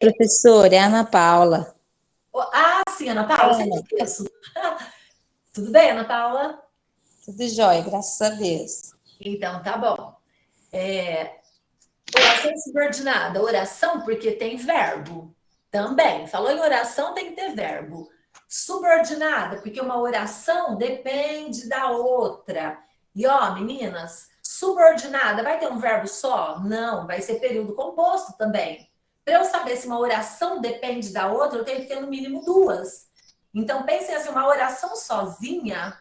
Professora, é a Ana Paula. Ah, sim, Ana Paula, sempre esqueço. Tudo bem, Ana Paula? Tudo jóia, graças a Deus. Então, tá bom. Oração subordinada. Oração porque tem verbo também. Falou em oração, tem que ter verbo. Subordinada, porque uma oração depende da outra. E ó, meninas, subordinada vai ter um verbo só? Não, vai ser período composto também. Para eu saber se uma oração depende da outra, eu tenho que ter no mínimo duas. Então, pensem assim, uma oração sozinha,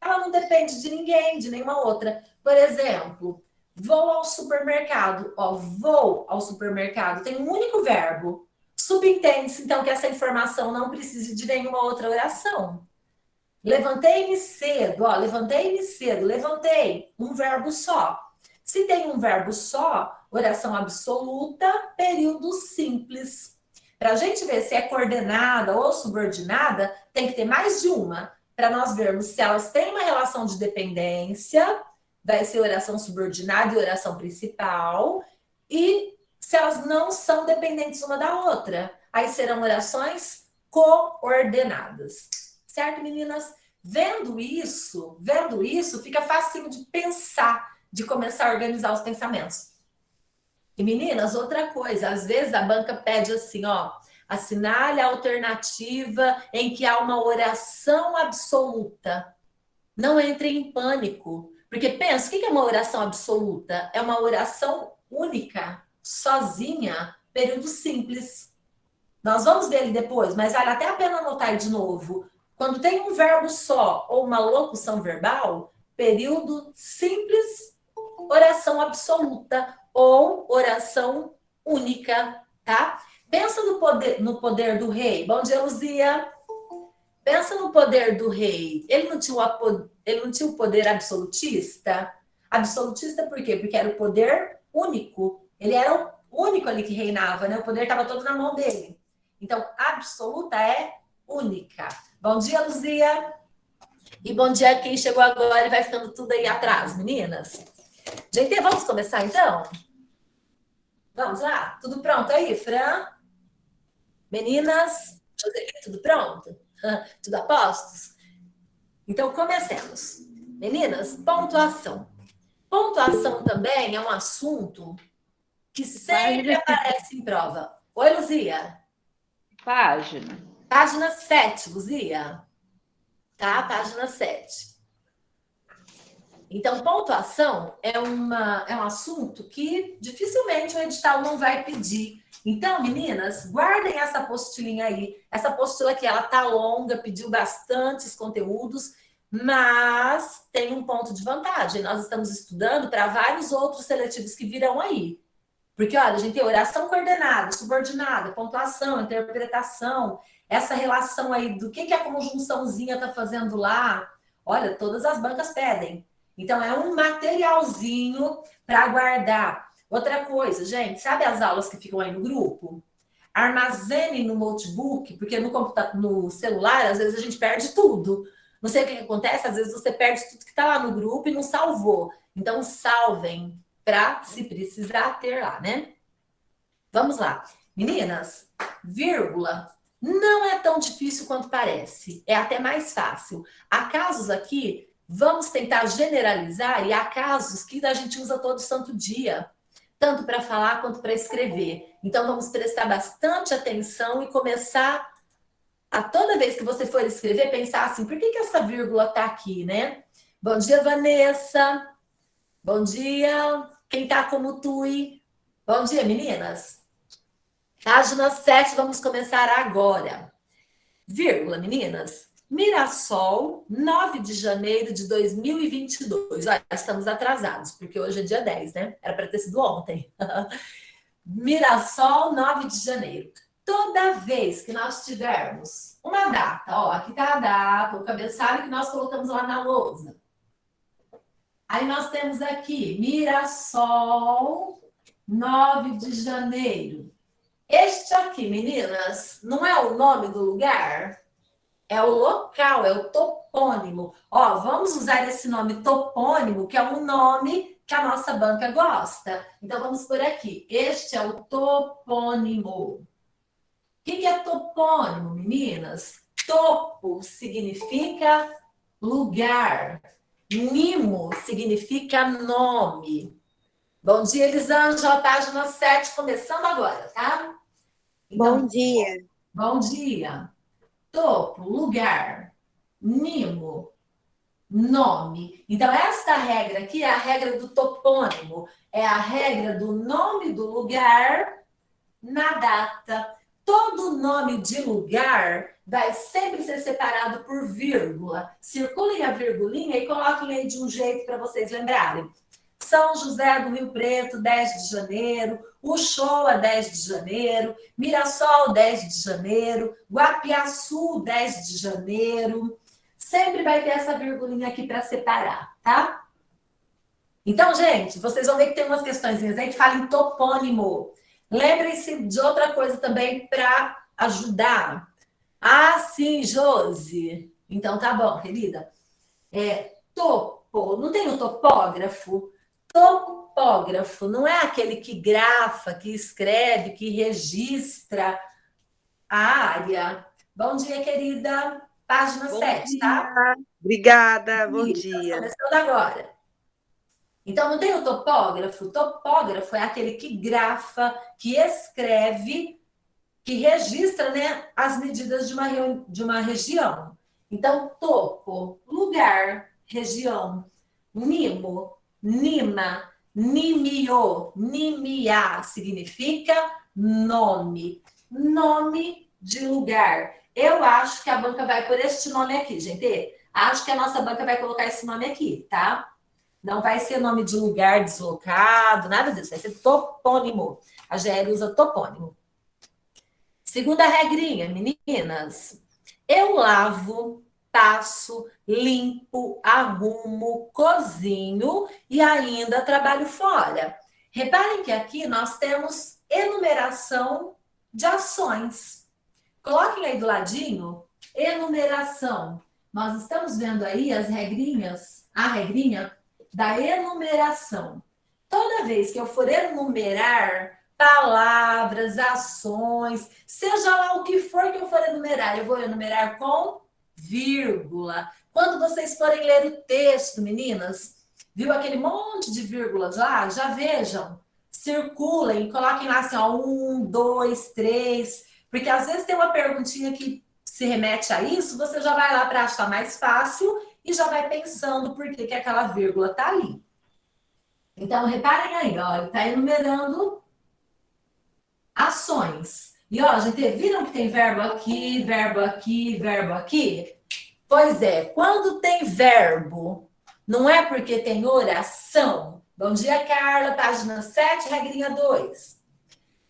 ela não depende de ninguém, de nenhuma outra. Por exemplo, vou ao supermercado. Ó, vou ao supermercado. Tem um único verbo. Subentende-se, então, que essa informação não precisa de nenhuma outra oração. Levantei-me cedo. Ó, levantei-me cedo. Levantei. Um verbo só. Se tem um verbo só, oração absoluta, período simples. Para a gente ver se é coordenada ou subordinada, tem que ter mais de uma. Para nós vermos se elas têm uma relação de dependência, vai ser oração subordinada e oração principal, e se elas não são dependentes uma da outra, aí serão orações coordenadas. Certo, meninas? Vendo isso, fica fácil de pensar, de começar a organizar os pensamentos. E meninas, outra coisa, às vezes a banca pede assim, ó, assinale a alternativa em que há uma oração absoluta. Não entre em pânico, porque pensa, o que é uma oração absoluta? É uma oração única, sozinha, período simples. Nós vamos ver ali depois, mas vale até a pena anotar de novo. Quando tem um verbo só ou uma locução verbal, período simples, oração absoluta ou oração única, tá? Pensa no poder do rei. Bom dia, Luzia. Pensa no poder do rei. Ele não tinha o poder absolutista? Absolutista por quê? Porque era o poder único. Ele era o único ali que reinava, né? O poder estava todo na mão dele. Então, absoluta é única. Bom dia, Luzia. E bom dia a quem chegou agora e vai ficando tudo aí atrás, meninas. Gente, vamos começar então? Vamos lá? Tudo pronto aí, Fran? Meninas, tudo pronto? Tudo a postos? Então, comecemos. Meninas, pontuação. Pontuação também é um assunto que sempre aparece em prova. Oi, Luzia. Página. Página 7, Luzia. Tá? Página 7. Então, pontuação é um assunto que dificilmente o edital não vai pedir. Então, meninas, guardem essa apostilinha aí. Essa apostila aqui, ela tá longa, pediu bastantes conteúdos, mas tem um ponto de vantagem. Nós estamos estudando para vários outros seletivos que virão aí. Porque, olha, a gente tem oração coordenada, subordinada, pontuação, interpretação, essa relação aí do que a conjunçãozinha está fazendo lá. Olha, todas as bancas pedem. Então, é um materialzinho para guardar. Outra coisa, gente, sabe as aulas que ficam aí no grupo? Armazene no notebook, porque no celular, às vezes a gente perde tudo. Não sei o que acontece, às vezes você perde tudo que está lá no grupo e não salvou. Então, salvem para, se precisar, ter lá, né? Vamos lá. Meninas, vírgula não é tão difícil quanto parece. É até mais fácil. Há casos aqui, vamos tentar generalizar, e há casos que a gente usa todo santo dia, tanto para falar quanto para escrever. Então, vamos prestar bastante atenção e começar a toda vez que você for escrever, pensar assim, por que essa vírgula está aqui, né? Bom dia, Vanessa. Bom dia. Quem tá como Tui? Bom dia, meninas. Página 7, vamos começar agora. Vírgula, meninas. Mirassol, 9 de janeiro de 2022. Olha, estamos atrasados, porque hoje é dia 10, né? Era para ter sido ontem. Mirassol, 9 de janeiro. Toda vez que nós tivermos uma data, ó, aqui está a data, o cabeçalho que nós colocamos lá na lousa. Aí nós temos aqui, Mirassol, 9 de janeiro. Este aqui, meninas, não é o nome do lugar? É o local, é o topônimo. Ó, vamos usar esse nome topônimo, que é um nome que a nossa banca gosta. Então, vamos por aqui. Este é o topônimo. que é topônimo, meninas? Topo significa lugar. Nimo significa nome. Bom dia, Elisângela, página 7, começando agora, tá? Então, Bom dia. bom dia. Topo, lugar. Nimo, nome. Então, esta regra aqui é a regra do topônimo. É a regra do nome do lugar na data. Todo nome de lugar vai sempre ser separado por vírgula. Circulem a virgulinha e coloquem aí de um jeito para vocês lembrarem. São José do Rio Preto, 10 de janeiro. Uchoa, 10 de janeiro. Mirassol, 10 de janeiro. Guapiaçu, 10 de janeiro. Sempre vai ter essa virgulinha aqui para separar, tá? Então, gente, vocês vão ver que tem umas questões aí que falam em topônimo. Lembrem-se de outra coisa também para ajudar. Ah, sim, Josi. Então tá bom, querida. Topo, não tem o topógrafo? Topógrafo não é aquele que grafa, que escreve, que registra a área. Bom dia, querida. Página 7, tá? Obrigada, bom Isso, dia. começando agora. Então, não tem o topógrafo? Topógrafo é aquele que grafa, que escreve, que registra, né, as medidas de uma região. Então, topo, lugar, região. Nimo, nima, nimio, nimia, significa nome. Nome de lugar. Eu acho que a banca vai por este nome aqui, gente. Acho que a nossa banca vai colocar esse nome aqui, tá? Não vai ser nome de lugar deslocado, nada disso. Vai ser topônimo. A GL usa topônimo. Segunda regrinha, meninas. Eu lavo, passo, limpo, arrumo, cozinho e ainda trabalho fora. Reparem que aqui nós temos enumeração de ações. Coloquem aí do ladinho, enumeração. Nós estamos vendo aí as regrinhas, a regrinha da enumeração. Toda vez que eu for enumerar palavras, ações, seja lá o que for que eu for enumerar, eu vou enumerar com vírgula. Quando vocês forem ler o texto, meninas, viu aquele monte de vírgulas lá? Já vejam, circulem, coloquem lá assim, ó, 1, 2, 3, porque às vezes tem uma perguntinha que se remete a isso, você já vai lá para achar mais fácil e já vai pensando por que aquela vírgula está ali. Então, reparem aí, ó, ele está enumerando ações. E, ó, gente, viram que tem verbo aqui, verbo aqui, verbo aqui? Pois é, quando tem verbo, não é porque tem oração. Bom dia, Carla, página 7, regrinha 2.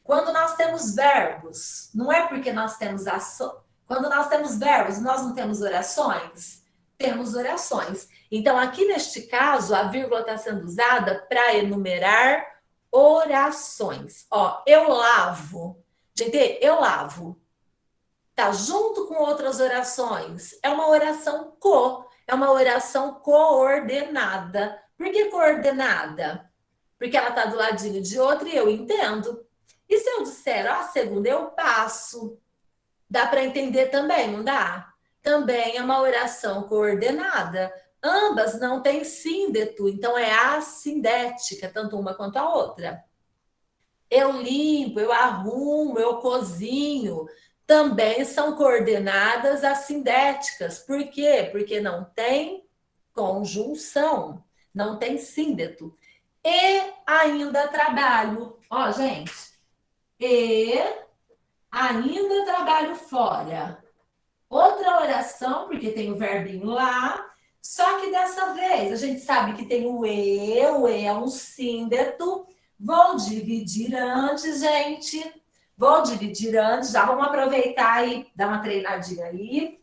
Quando nós temos verbos, não é porque nós temos ações. Quando nós temos verbos, nós não temos orações? Temos orações. Então, aqui neste caso, a vírgula está sendo usada para enumerar orações. Ó, eu lavo. Gente, eu lavo. Tá junto com outras orações. É uma oração é uma oração coordenada. Por que coordenada? Porque ela está do ladinho de outra e eu entendo. E se eu disser, ó, segunda, eu passo? Dá para entender também, não dá? Também é uma oração coordenada. Ambas não têm síndeto, então é assindética, tanto uma quanto a outra. Eu limpo, eu arrumo, eu cozinho. Também são coordenadas assindéticas. Por quê? Porque não tem conjunção, não tem síndeto. E ainda trabalho. Ó, gente. E ainda trabalho fora. Outra oração, porque tem o verbinho lá, só que dessa vez a gente sabe que tem o E é um síndeto. Vou dividir antes, gente. Vou dividir antes, já vamos aproveitar e dar uma treinadinha aí.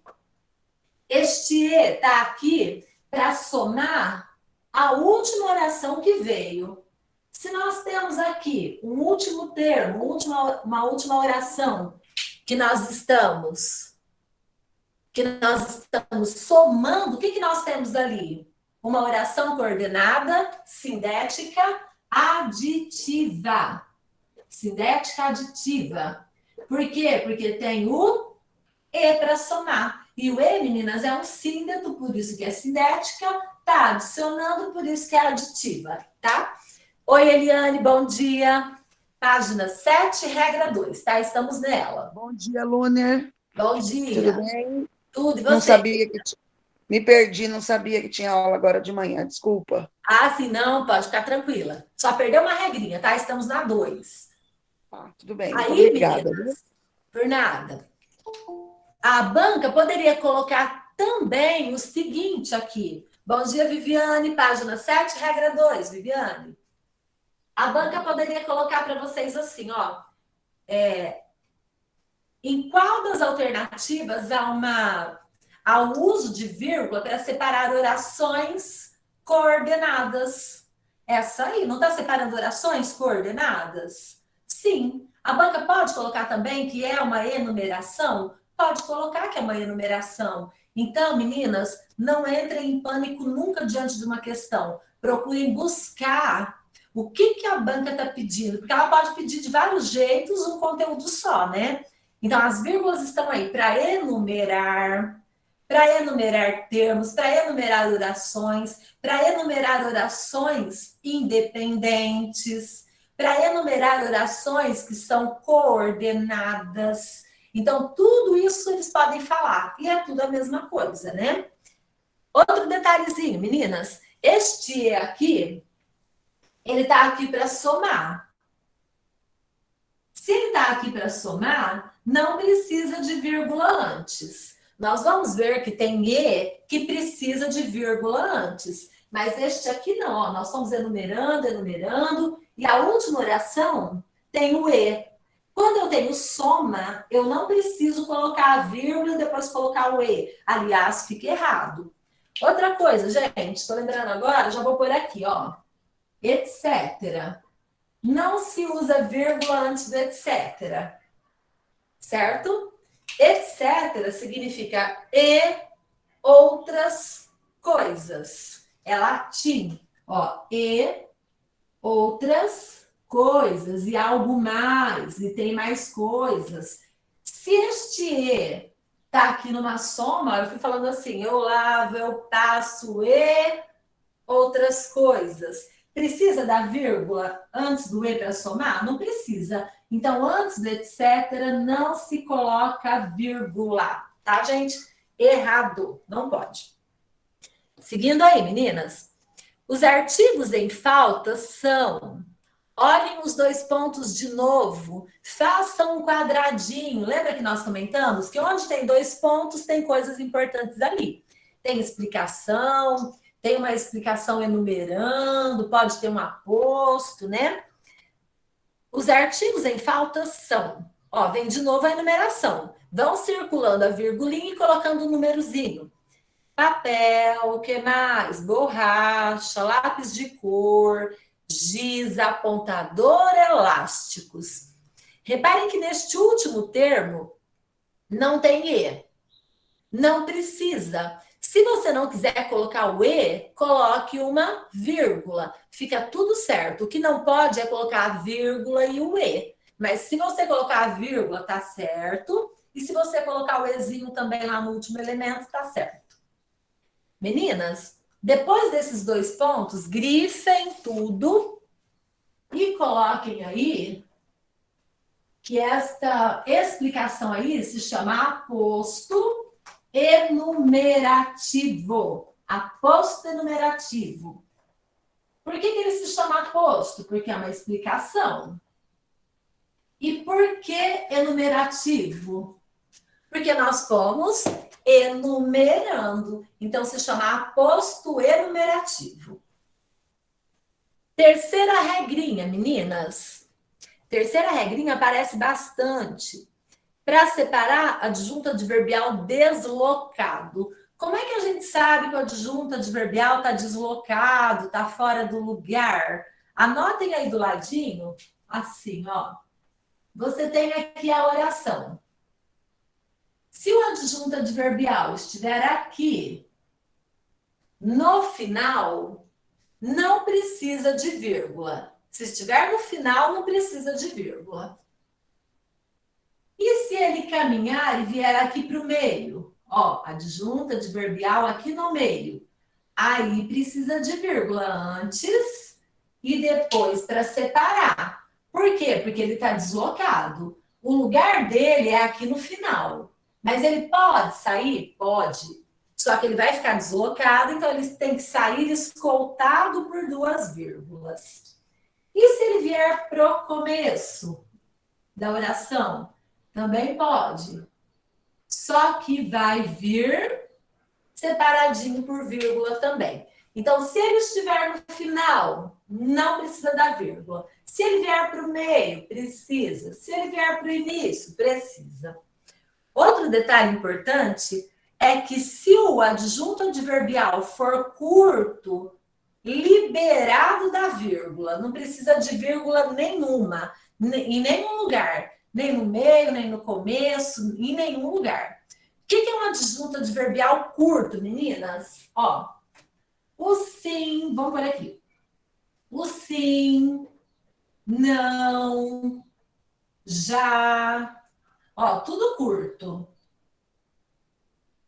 Este E tá aqui para somar a última oração que veio. Se nós temos aqui um último termo, uma última oração que nós estamos somando, o que nós temos ali? Uma oração coordenada, sindética, aditiva. Sindética aditiva. Por quê? Porque tem o E para somar. E o E, meninas, é um síndeto, por isso que é sindética, tá adicionando, por isso que é aditiva, tá? Oi, Eliane, bom dia. Página 7, regra 2, tá? Estamos nela. Bom dia, Luner. Bom Tudo dia. bem? Tudo, e Não você? sabia que me perdi, não sabia que tinha aula agora de manhã. Desculpa. Ah, sim, não, pode ficar tranquila. Só perdeu uma regrinha, tá? Estamos na 2. Tudo bem, muito Aí, obrigada. Viu? meninas, por nada. A banca poderia colocar também o seguinte aqui. Bom dia, Viviane, página 7, regra 2, Viviane. A banca poderia colocar para vocês assim, ó. Em qual das alternativas há o uso de vírgula para separar orações coordenadas? Essa aí, não está separando orações coordenadas? Sim. A banca pode colocar também que é uma enumeração? Pode colocar que é uma enumeração. Então, meninas, não entrem em pânico nunca diante de uma questão. Procurem buscar o que a banca está pedindo, porque ela pode pedir de vários jeitos um conteúdo só, né? Então, as vírgulas estão aí para enumerar termos, para enumerar orações independentes, para enumerar orações que são coordenadas. Então, tudo isso eles podem falar, e é tudo a mesma coisa, né? Outro detalhezinho, meninas, este E aqui, ele está aqui para somar. Se ele está aqui para somar, não precisa de vírgula antes. Nós vamos ver que tem E que precisa de vírgula antes. Mas este aqui não, ó, nós estamos enumerando, e a última oração tem o E. Quando eu tenho soma, eu não preciso colocar a vírgula e depois colocar o E. Aliás, fica errado. Outra coisa, gente, estou lembrando agora, já vou pôr aqui, ó. Etc. Não se usa vírgula antes do etc. Certo? Etc. significa e outras coisas. É latim. Ó, e outras coisas. E algo mais. E tem mais coisas. Se este e tá aqui numa soma, eu fui falando assim, eu lavo, eu passo e outras coisas. Precisa da vírgula antes do E para somar? Não precisa. Então, antes do etc., não se coloca vírgula. Tá, gente? Errado. Não pode. Seguindo aí, meninas. Os artigos em falta são... Olhem os dois pontos de novo. Façam um quadradinho. Lembra que nós comentamos que onde tem dois pontos, tem coisas importantes ali. Tem explicação... Tem uma explicação enumerando, pode ter um aposto, né? Os artigos em falta são, ó, vem de novo a enumeração. Vão circulando a virgulinha e colocando um númerozinho. Papel, o que mais? Borracha, lápis de cor, giz, apontador, elásticos. Reparem que neste último termo não tem E. Não precisa. Se você não quiser colocar o E, coloque uma vírgula. Fica tudo certo. O que não pode é colocar a vírgula e o E. Mas se você colocar a vírgula, tá certo. E se você colocar o Ezinho também lá no último elemento, tá certo. Meninas, depois desses dois pontos, grifem tudo e coloquem aí que esta explicação aí se chama aposto enumerativo. Aposto enumerativo. Por que ele se chama aposto? Porque é uma explicação. E por que enumerativo? Porque nós fomos enumerando. Então, se chama aposto enumerativo. Terceira regrinha, meninas. Terceira regrinha aparece bastante. Para separar adjunto adverbial deslocado. Como é que a gente sabe que o adjunto adverbial está deslocado, está fora do lugar? Anotem aí do ladinho, assim, ó. Você tem aqui a oração. Se o adjunto adverbial estiver aqui, no final, não precisa de vírgula. Se estiver no final, não precisa de vírgula. E se ele caminhar e vier aqui para o meio? Ó, adjunta adverbial aqui no meio. Aí precisa de vírgula antes e depois para separar. Por quê? Porque ele está deslocado. O lugar dele é aqui no final. Mas ele pode sair? Pode. Só que ele vai ficar deslocado, então ele tem que sair escoltado por 2 vírgulas. E se ele vier pro começo da oração? Também pode. Só que vai vir separadinho por vírgula também. Então, se ele estiver no final, não precisa da vírgula. Se ele vier para o meio, precisa. Se ele vier para o início, precisa. Outro detalhe importante é que se o adjunto adverbial for curto, liberado da vírgula, não precisa de vírgula nenhuma, em nenhum lugar, nem no meio, nem no começo, em nenhum lugar. O que é um adjunto adverbial curto, meninas? Ó, o sim, vamos por aqui. O sim, não, já, ó, tudo curto.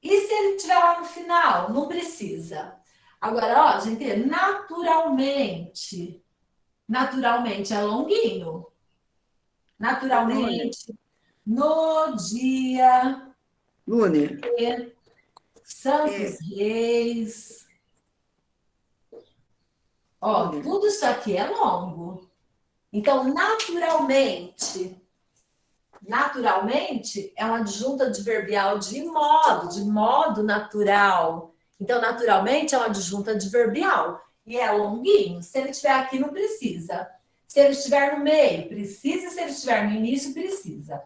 E se ele estiver lá no final? Não precisa. Agora, ó, gente, naturalmente. Naturalmente é longuinho. Naturalmente, no dia Lúnia. de Santos Reis. Ó, tudo isso aqui é longo. Então, naturalmente é uma adjunta adverbial de modo natural. Então, naturalmente é uma adjunta adverbial. E é longuinho. Se ele estiver aqui, não precisa. Se ele estiver no meio, precisa. Se ele estiver no início, precisa.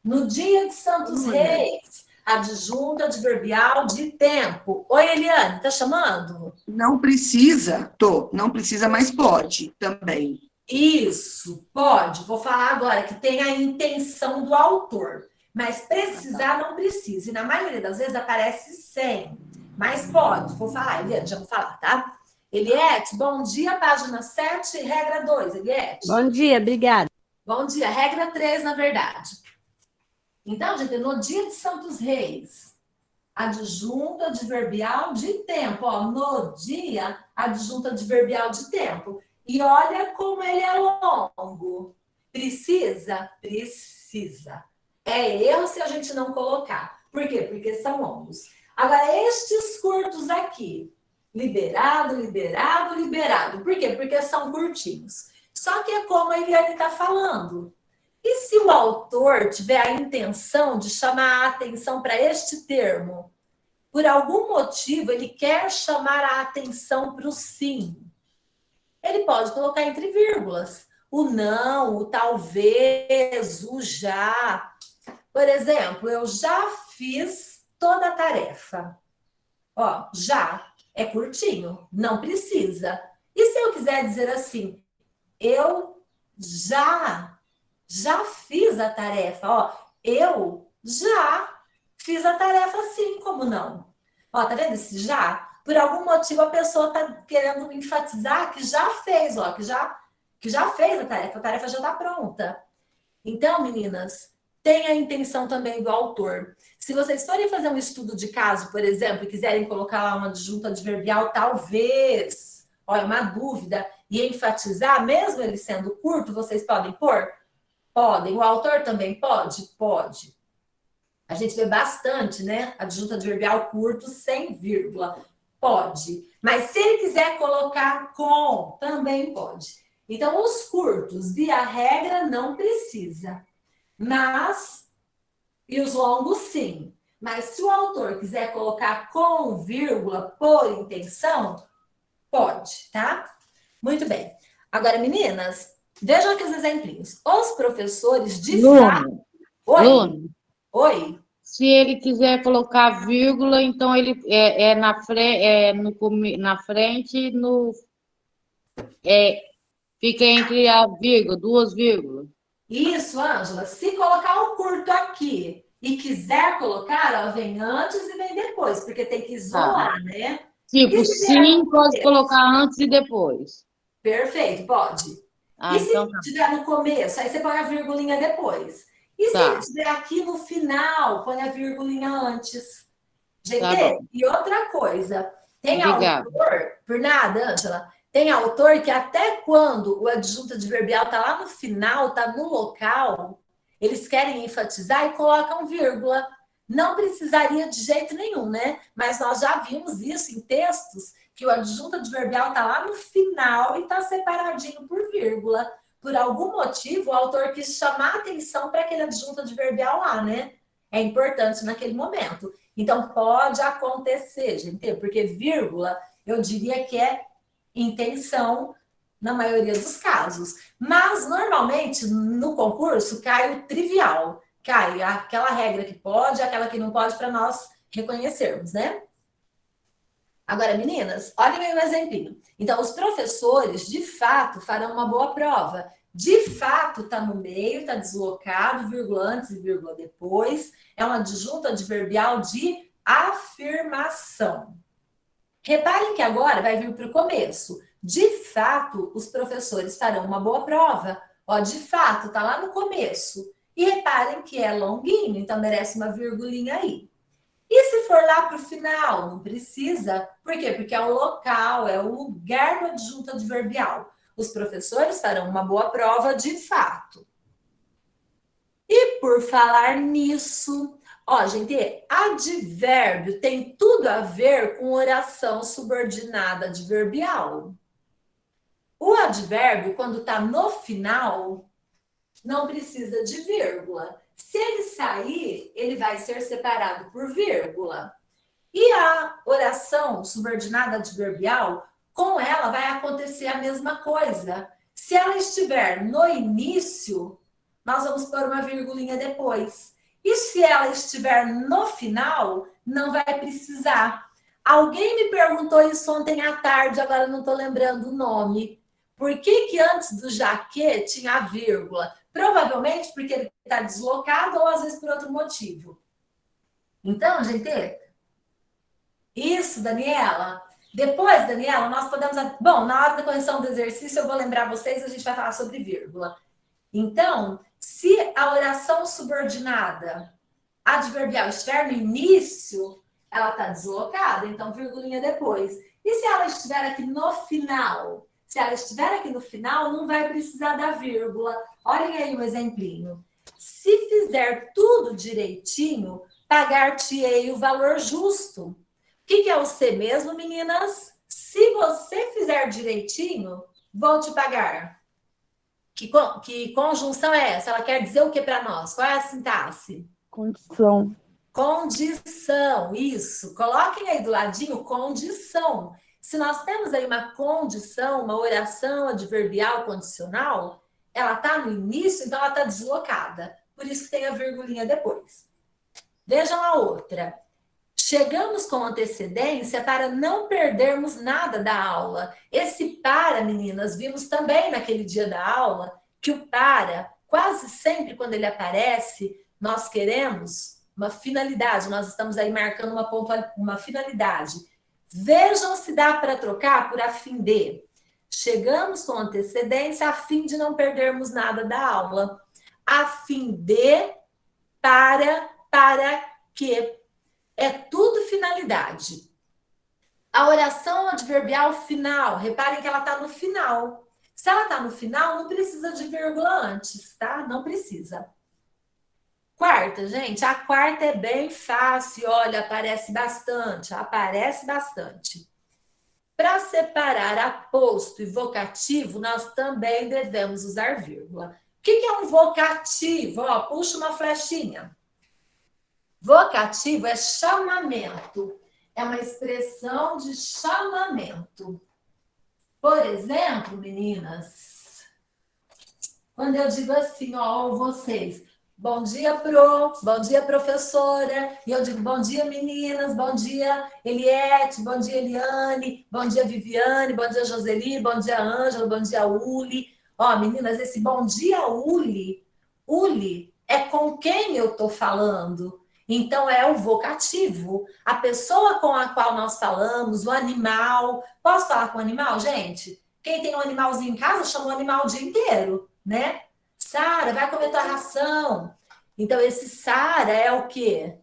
No dia de Santos Reis, adjunta adverbial de tempo. Oi, Eliane, tá chamando? Não precisa, não precisa, mas pode também. Isso, pode. Vou falar agora que tem a intenção do autor. Mas precisar não precisa. E na maioria das vezes aparece sem. Mas pode. Vou falar, Eliane, já vou falar, tá? Eliette, bom dia, página 7, regra 2, Eliette. Bom dia, obrigada. Bom dia, regra 3, na verdade. Então, gente, no dia de Santos Reis, adjunta adverbial de tempo. Ó, no dia, adjunta adverbial de tempo. E olha como ele é longo. Precisa? Precisa. É erro se a gente não colocar. Por quê? Porque são longos. Agora, estes curtos aqui, liberado, liberado, liberado. Por quê? Porque são curtinhos. Só que é como a Eliane está falando. E se o autor tiver a intenção de chamar a atenção para este termo, por algum motivo ele quer chamar a atenção para o sim, ele pode colocar entre vírgulas. O não, o talvez, o já. Por exemplo, eu já fiz toda a tarefa. Ó, já é curtinho, não precisa. E se eu quiser dizer assim, eu já fiz a tarefa, ó, eu já fiz a tarefa sim, como não? Ó, tá vendo esse já? Por algum motivo a pessoa tá querendo enfatizar que já fez, ó, que já fez a tarefa já tá pronta. Então, meninas, tem a intenção também do autor. Se vocês forem fazer um estudo de caso, por exemplo, e quiserem colocar lá uma adjunta adverbial, talvez, ó, é uma dúvida, e enfatizar, mesmo ele sendo curto, vocês podem pôr? Podem. O autor também pode? Pode. A gente vê bastante, né? Adjunto adverbial curto, sem vírgula. Pode. Mas se ele quiser colocar com, também pode. Então, os curtos, via regra, não precisa. Mas, e os longos, sim. Mas se o autor quiser colocar com vírgula por intenção, pode, tá? Muito bem. Agora, meninas, vejam aqui os exemplinhos. Os professores de fato... Luna, Oi. se ele quiser colocar vírgula, então ele na frente, fica entre a vírgula, 2 vírgulas. Isso, Ângela. Se colocar um curto aqui e quiser colocar, ó, vem antes e vem depois, porque tem que isolar, né? Tipo, sim, pode colocar antes e depois. Perfeito, pode. E se Então, tiver no começo, aí você põe a virgulinha depois. E se ele Tá. estiver aqui no final, põe a vírgulinha antes. Gente, Tá bom. e outra coisa, tem Obrigada. autor, por nada, Ângela, tem autor que até quando o adjunto adverbial está lá no final, está no local, eles querem enfatizar e colocam vírgula. Não precisaria de jeito nenhum, né? Mas nós já vimos isso em textos, que o adjunto adverbial está lá no final e está separadinho por vírgula. Por algum motivo, o autor quis chamar a atenção para aquele adjunto adverbial lá, né? É importante naquele momento. Então, pode acontecer, gente, porque vírgula, eu diria que é intenção na maioria dos casos. Mas, normalmente, no concurso, cai o trivial. Cai aquela regra que pode, aquela que não pode, para nós reconhecermos, né? Agora, meninas, olhem aí o exemplinho. Então, os professores, de fato, farão uma boa prova. De fato, está no meio, está deslocado, vírgula antes e vírgula depois. É um adjunto adverbial de afirmação. Reparem que agora vai vir para o começo. De fato, os professores farão uma boa prova. Ó, de fato, está lá no começo. E reparem que é longuinho, então merece uma virgulinha aí. E se for lá para o final? Não precisa. Por quê? Porque é o local, é o lugar do adjunto adverbial. Os professores farão uma boa prova de fato. E por falar nisso, ó, gente, advérbio tem tudo a ver com oração subordinada adverbial. O advérbio, quando está no final, não precisa de vírgula. Se ele sair, ele vai ser separado por vírgula. E a oração subordinada adverbial, com ela vai acontecer a mesma coisa. Se ela estiver no início, nós vamos pôr uma virgulinha depois. E se ela estiver no final, não vai precisar. Alguém me perguntou isso ontem à tarde, agora não estou lembrando o nome. Por que antes do jaque tinha a vírgula? Provavelmente porque ele está deslocado ou às vezes por outro motivo. Então, gente, isso, Daniela. Depois, Daniela, nós podemos... Bom, na hora da correção do exercício, eu vou lembrar vocês, a gente vai falar sobre vírgula. Então, se a oração subordinada adverbial estiver no início, ela está deslocada, então virgulinha depois. E se ela estiver aqui no final? Se ela estiver aqui no final, não vai precisar da vírgula. Olhem aí um exemplinho. Se fizer tudo direitinho, pagar-te-ei o valor justo. O que é o C mesmo, meninas? Se você fizer direitinho, vou te pagar. Que conjunção é essa? Ela quer dizer o que para nós? Qual é a sintaxe? Condição. Condição, isso. Coloquem aí do ladinho condição. Se nós temos aí uma condição, uma oração adverbial condicional, ela está no início, então ela está deslocada. Por isso que tem a virgulinha depois. Vejam a outra. Chegamos com antecedência para não perdermos nada da aula. Esse para, meninas, vimos também naquele dia da aula que o para, quase sempre quando ele aparece, nós queremos uma finalidade, nós estamos aí marcando uma finalidade. Vejam se dá para trocar por a fim de. Chegamos com antecedência a fim de não perdermos nada da aula. A fim de, para que. É tudo finalidade. A oração adverbial final, reparem que ela está no final. Se ela está no final, não precisa de vírgula antes, tá? Não precisa. Quarta, gente, a quarta é bem fácil, olha, aparece bastante. Para separar aposto e vocativo, nós também devemos usar vírgula. O que é um vocativo? Ó, puxa uma flechinha. Vocativo é chamamento, é uma expressão de chamamento. Por exemplo, meninas, quando eu digo assim, ó, vocês, bom dia, bom dia, professora, e eu digo bom dia, meninas, bom dia, Eliette, bom dia, Eliane, bom dia, Viviane, bom dia, Joseli, bom dia, Ângela, bom dia, Uli. Ó, meninas, esse bom dia, Uli é com quem eu tô falando. Então, é o vocativo. A pessoa com a qual nós falamos, o animal. Posso falar com o animal, gente? Quem tem um animalzinho em casa, chama o animal o dia inteiro, né? Sara, vai comer tua ração. Então, esse Sara é o quê?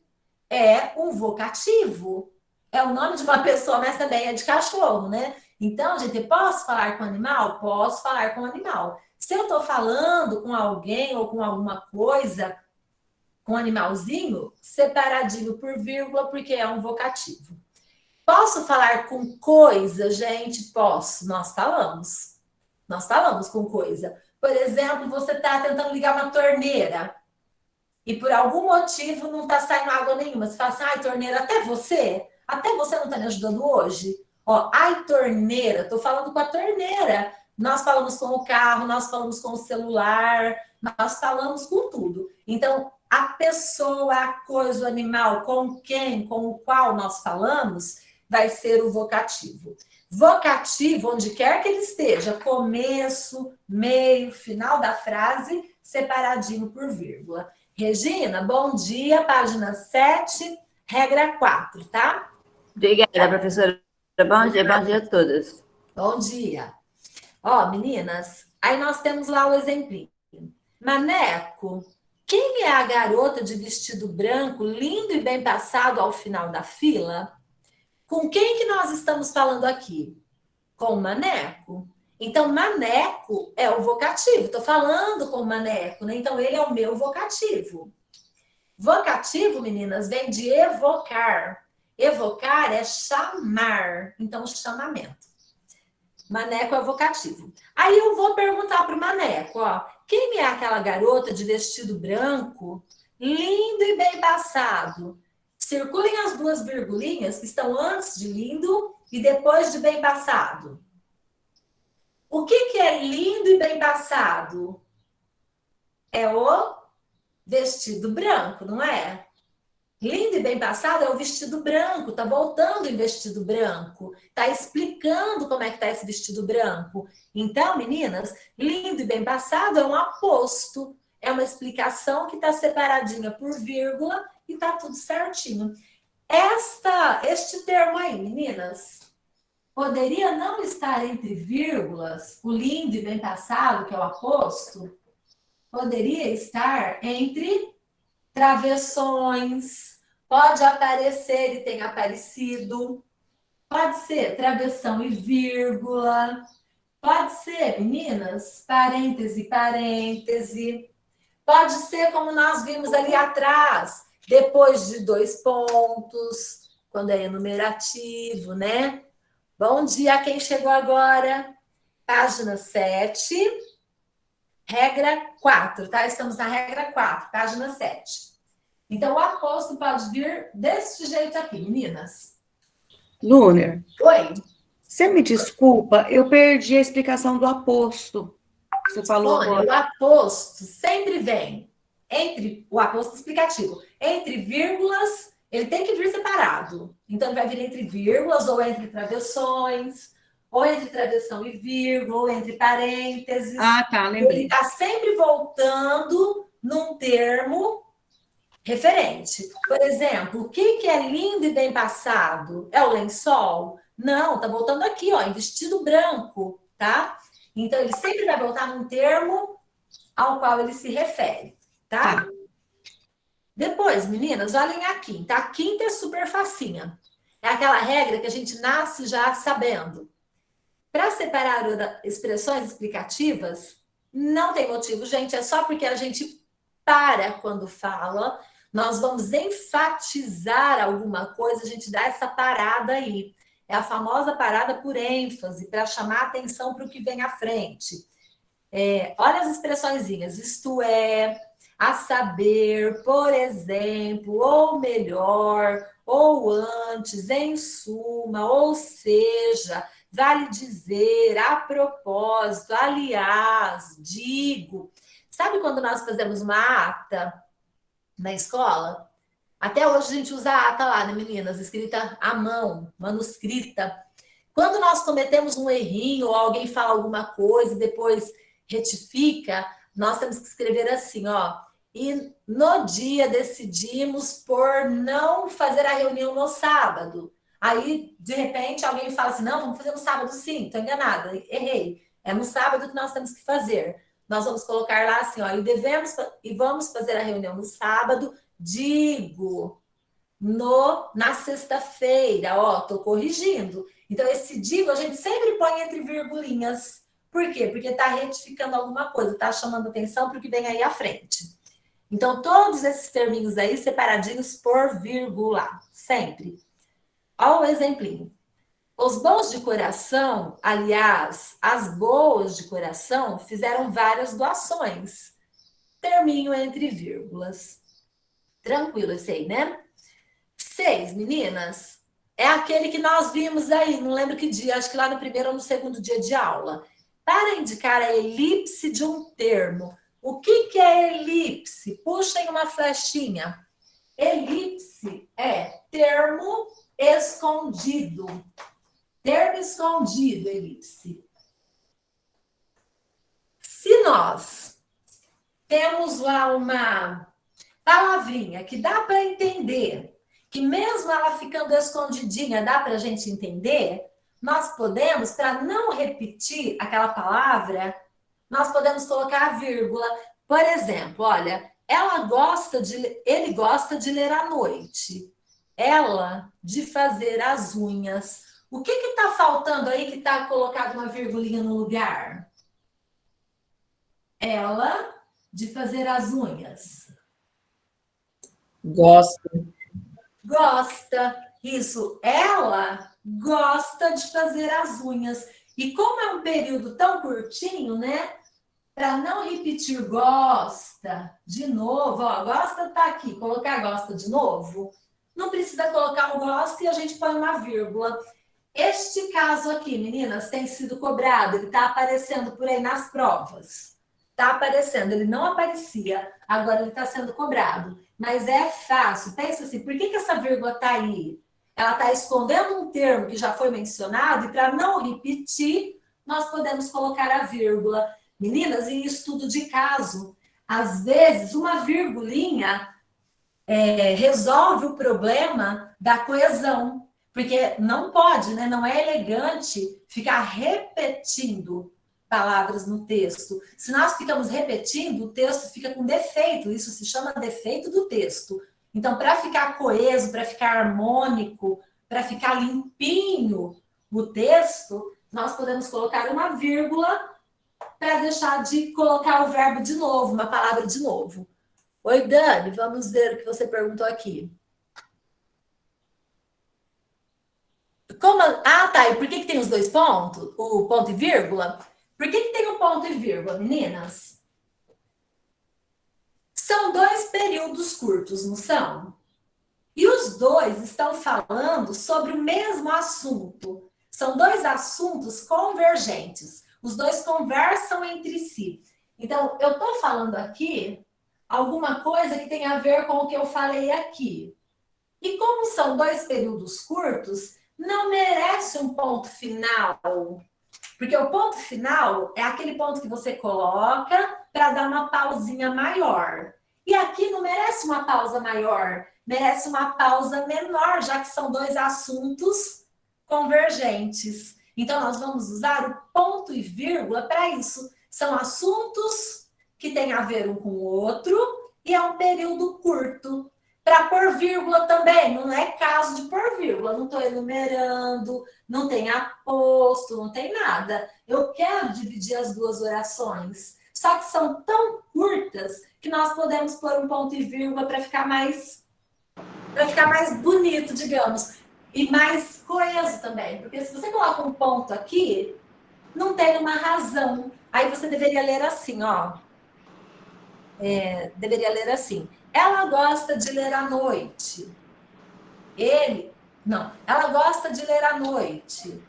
É um vocativo. É o nome de uma pessoa, mas também é de cachorro, né? Então, gente, eu posso falar com animal? Posso falar com animal. Se eu estou falando com alguém ou com alguma coisa, com um animalzinho, separadinho por vírgula, porque é um vocativo. Posso falar com coisa, gente? Posso. Nós falamos. Nós falamos com coisa. Por exemplo, você está tentando ligar uma torneira e por algum motivo não está saindo água nenhuma. Você fala assim, ai, torneira, até você não está me ajudando hoje? Ó, ai, torneira, estou falando com a torneira. Nós falamos com o carro, nós falamos com o celular, nós falamos com tudo. Então, a pessoa, a coisa, o animal, com quem, com o qual nós falamos, vai ser o vocativo. Vocativo, onde quer que ele esteja, começo, meio, final da frase, separadinho por vírgula. Regina, bom dia, página 7, regra 4, tá? Obrigada, professora. Bom dia a todas. Bom dia. Ó, meninas, aí nós temos lá o exemplinho. Maneco, quem é a garota de vestido branco, lindo e bem passado ao final da fila? Com quem que nós estamos falando aqui? Com o Maneco. Então, Maneco é o vocativo. Estou falando com o Maneco, né? Então, ele é o meu vocativo. Vocativo, meninas, vem de evocar. Evocar é chamar. Então, chamamento. Maneco é o vocativo. Aí eu vou perguntar para o Maneco, ó. Quem é aquela garota de vestido branco, lindo e bem passado? Circulem as duas virgulinhas que estão antes de lindo e depois de bem passado. O que é lindo e bem passado? É o vestido branco, não é? Lindo e bem passado é o vestido branco, tá voltando em vestido branco, tá explicando como é que tá esse vestido branco. Então, meninas, lindo e bem passado é um aposto, é uma explicação que tá separadinha por vírgula e tá tudo certinho. Este termo aí, meninas, poderia não estar entre vírgulas, o lindo e bem passado, que é o aposto, poderia estar entre travessões, pode aparecer e tem aparecido, pode ser travessão e vírgula, pode ser, meninas, parêntese, parêntese, pode ser como nós vimos ali atrás, depois de 2 pontos, quando é enumerativo, né? Bom dia a quem chegou agora. Página 7, regra 4, tá? Estamos na regra 4, página 7. Então, o aposto pode vir desse jeito aqui, meninas. Luner, Oi. você me desculpa, eu perdi a explicação do aposto. Você falou Olha, agora. o aposto sempre vem entre o aposto explicativo. Entre vírgulas, ele tem que vir separado. Então, ele vai vir entre vírgulas ou entre travessões, ou entre travessão e vírgula, ou entre parênteses. Ah, tá, Ele lembrei. está sempre voltando num termo referente. Por exemplo, o que é lindo e bem passado? É o lençol? Não, tá voltando aqui, ó, em vestido branco, tá? Então, ele sempre vai voltar num termo ao qual ele se refere, tá? Depois, meninas, olhem a quinta. A quinta é super facinha. É aquela regra que a gente nasce já sabendo. Para separar expressões explicativas, não tem motivo, gente. É só porque a gente para quando fala. Nós vamos enfatizar alguma coisa, a gente dá essa parada aí. É a famosa parada por ênfase, para chamar a atenção para o que vem à frente. Olha as expressõezinhas. Isto é, a saber, por exemplo, ou melhor, ou antes, em suma, ou seja, vale dizer, a propósito, aliás, digo. Sabe quando nós fazemos uma ata na escola? Até hoje a gente usa a ata lá, né, meninas? Escrita à mão, manuscrita. Quando nós cometemos um errinho ou alguém fala alguma coisa e depois retifica, nós temos que escrever assim, ó. E no dia decidimos por não fazer a reunião no sábado. Aí, de repente, alguém fala assim, não, vamos fazer no sábado sim, estou enganada, errei. É no sábado que nós temos que fazer. nós vamos colocar lá assim, ó, e vamos fazer a reunião no sábado, digo, na sexta-feira, ó, tô corrigindo. Então, esse digo a gente sempre põe entre virgulinhas. Por quê? Porque tá retificando alguma coisa, tá chamando atenção para o que vem aí à frente. Então, todos esses terminhos aí separadinhos por vírgula, sempre. Olha o exemplinho. Os bons de coração, aliás, as boas de coração, fizeram várias doações. Terminho entre vírgulas. Tranquilo esse aí, né? 6, meninas, é aquele que nós vimos aí, não lembro que dia, acho que lá no primeiro ou no segundo dia de aula. Para indicar a elipse de um termo. O que é elipse? Puxem uma flechinha. Elipse é termo escondido. Termo escondido, elipse. Se nós temos lá uma palavrinha que dá para entender, que mesmo ela ficando escondidinha, dá para a gente entender, nós podemos, para não repetir aquela palavra, nós podemos colocar a vírgula. Por exemplo, olha, ele gosta de ler à noite. Ela de fazer as unhas. O que está faltando aí que está colocado uma virgulinha no lugar? Ela de fazer as unhas. Gosto. Gosta. Isso. Ela gosta de fazer as unhas. E como é um período tão curtinho, né? Para não repetir gosta de novo, ó, gosta tá aqui, colocar gosta de novo, não precisa colocar um gosta e a gente põe uma vírgula. Este caso aqui, meninas, tem sido cobrado, ele está aparecendo por aí nas provas. Está aparecendo, ele não aparecia, agora ele está sendo cobrado. Mas é fácil, pensa assim, por que essa vírgula está aí? Ela está escondendo um termo que já foi mencionado e para não repetir, nós podemos colocar a vírgula. Meninas, em estudo de caso, às vezes uma virgulinha resolve o problema da coesão, porque não pode, né? Não é elegante ficar repetindo palavras no texto. Se nós ficamos repetindo, o texto fica com defeito, isso se chama defeito do texto. Então, para ficar coeso, para ficar harmônico, para ficar limpinho o texto, nós podemos colocar uma vírgula para deixar de colocar o verbo de novo, uma palavra de novo. Oi, Dani, vamos ver o que você perguntou aqui. Tá, e por que tem os dois pontos? O ponto e vírgula? Por que tem o ponto e vírgula, meninas? São dois períodos curtos, não são? E os dois estão falando sobre o mesmo assunto. São dois assuntos convergentes. Os dois conversam entre si. Então, eu estou falando aqui alguma coisa que tem a ver com o que eu falei aqui. E como são dois períodos curtos, não merece um ponto final. Porque o ponto final é aquele ponto que você coloca para dar uma pausinha maior. E aqui não merece uma pausa maior, merece uma pausa menor, já que são dois assuntos convergentes. Então, nós vamos usar o ponto e vírgula para isso. São assuntos que têm a ver um com o outro e é um período curto. Para pôr vírgula também, não é caso de pôr vírgula. Não estou enumerando, não tem aposto, não tem nada. Eu quero dividir as duas orações. Só que são tão curtas que nós podemos pôr um ponto e vírgula para ficar mais bonito, digamos. E mais coeso também. Porque se você coloca um ponto aqui, não tem uma razão. Aí você deveria ler assim, ó. Deveria ler assim. Ela gosta de ler à noite. Ela gosta de ler à noite.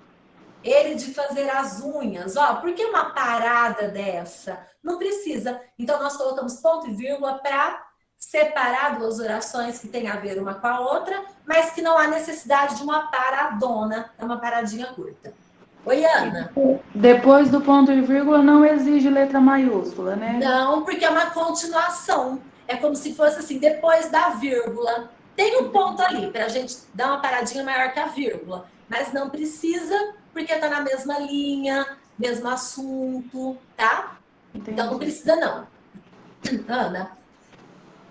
Ele de fazer as unhas. Ó, por que uma parada dessa? Não precisa. Então, nós colocamos ponto e vírgula para separar duas orações que têm a ver uma com a outra, mas que não há necessidade de uma paradona. É uma paradinha curta. Oi, Ana. Depois do ponto e vírgula não exige letra maiúscula, né? Não, porque é uma continuação. É como se fosse assim, depois da vírgula. Tem um ponto ali para a gente dar uma paradinha maior que a vírgula, mas não precisa, porque está na mesma linha, mesmo assunto, tá? Então não precisa não. Ana.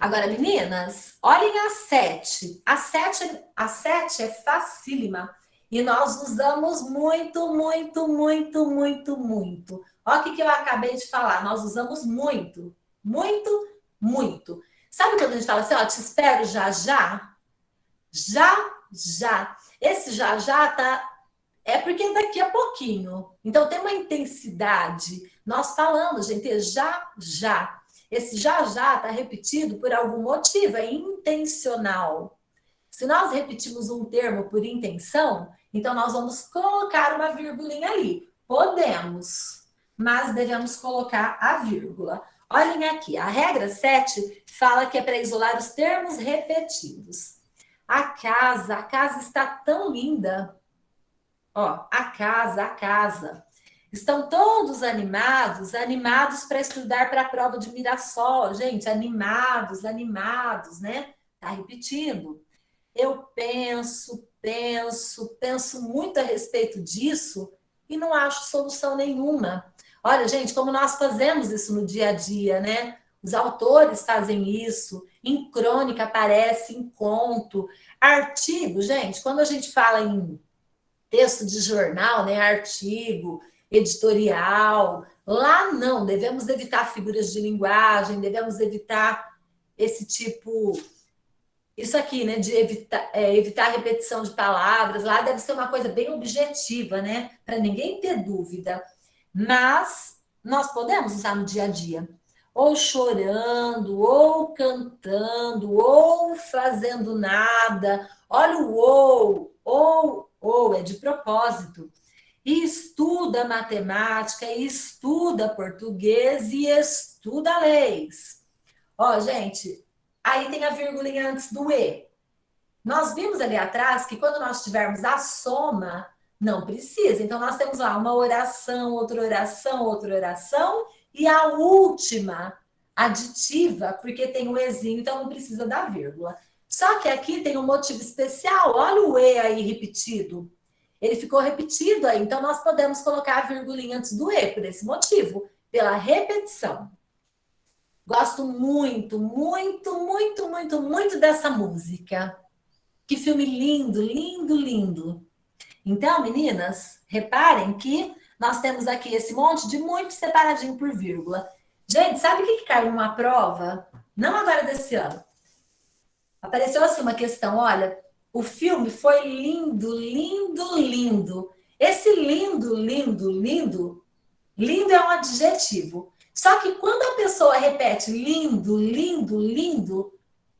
Agora, meninas, olhem a 7. A 7 é facílima. E nós usamos muito, muito, muito, muito, muito. Olha o que eu acabei de falar. Nós usamos muito, muito, muito. Sabe quando a gente fala assim, ó, te espero já, já? Já, já. Esse já, já é porque daqui a pouquinho. Então tem uma intensidade. Nós falamos, gente, já, já. Esse já, já está repetido por algum motivo, é intencional. Se nós repetimos um termo por intenção, então nós vamos colocar uma vírgulinha ali. Podemos, mas devemos colocar a vírgula. Olhem aqui, a regra 7 fala que é para isolar os termos repetidos. A casa está tão linda. Ó, a casa. Estão todos animados para estudar para a prova de Mirassol. Gente, animados, né? Tá repetindo. Eu penso muito a respeito disso e não acho solução nenhuma. Olha, gente, como nós fazemos isso no dia a dia, né? Os autores fazem isso, em crônica aparece, em conto, artigo, gente, quando a gente fala em texto de jornal, né, artigo, editorial, lá não, devemos evitar figuras de linguagem, devemos evitar esse tipo, isso aqui, né, de evitar repetição de palavras, lá deve ser uma coisa bem objetiva, né, para ninguém ter dúvida, mas nós podemos usar no dia a dia, ou chorando, ou cantando, ou fazendo nada, olha o ou é de propósito, e estuda matemática, e estuda português, e estuda leis. Ó, gente, aí tem a vírgulinha antes do E. Nós vimos ali atrás que quando nós tivermos a soma, não precisa. Então, nós temos lá uma oração, outra oração, e a última aditiva, porque tem o Ezinho, então não precisa da vírgula. Só que aqui tem um motivo especial, olha o E aí repetido. Ele ficou repetido aí, então nós podemos colocar a vírgula antes do E, por esse motivo, pela repetição. Gosto muito, muito, muito, muito, muito dessa música. Que filme lindo, lindo, lindo. Então, meninas, reparem que nós temos aqui esse monte de muito separadinho por vírgula. Gente, sabe o que caiu numa prova? Não agora desse ano. Apareceu assim uma questão, olha, o filme foi lindo, lindo, lindo. Esse lindo, lindo, lindo, lindo é um adjetivo. Só que quando a pessoa repete lindo, lindo, lindo,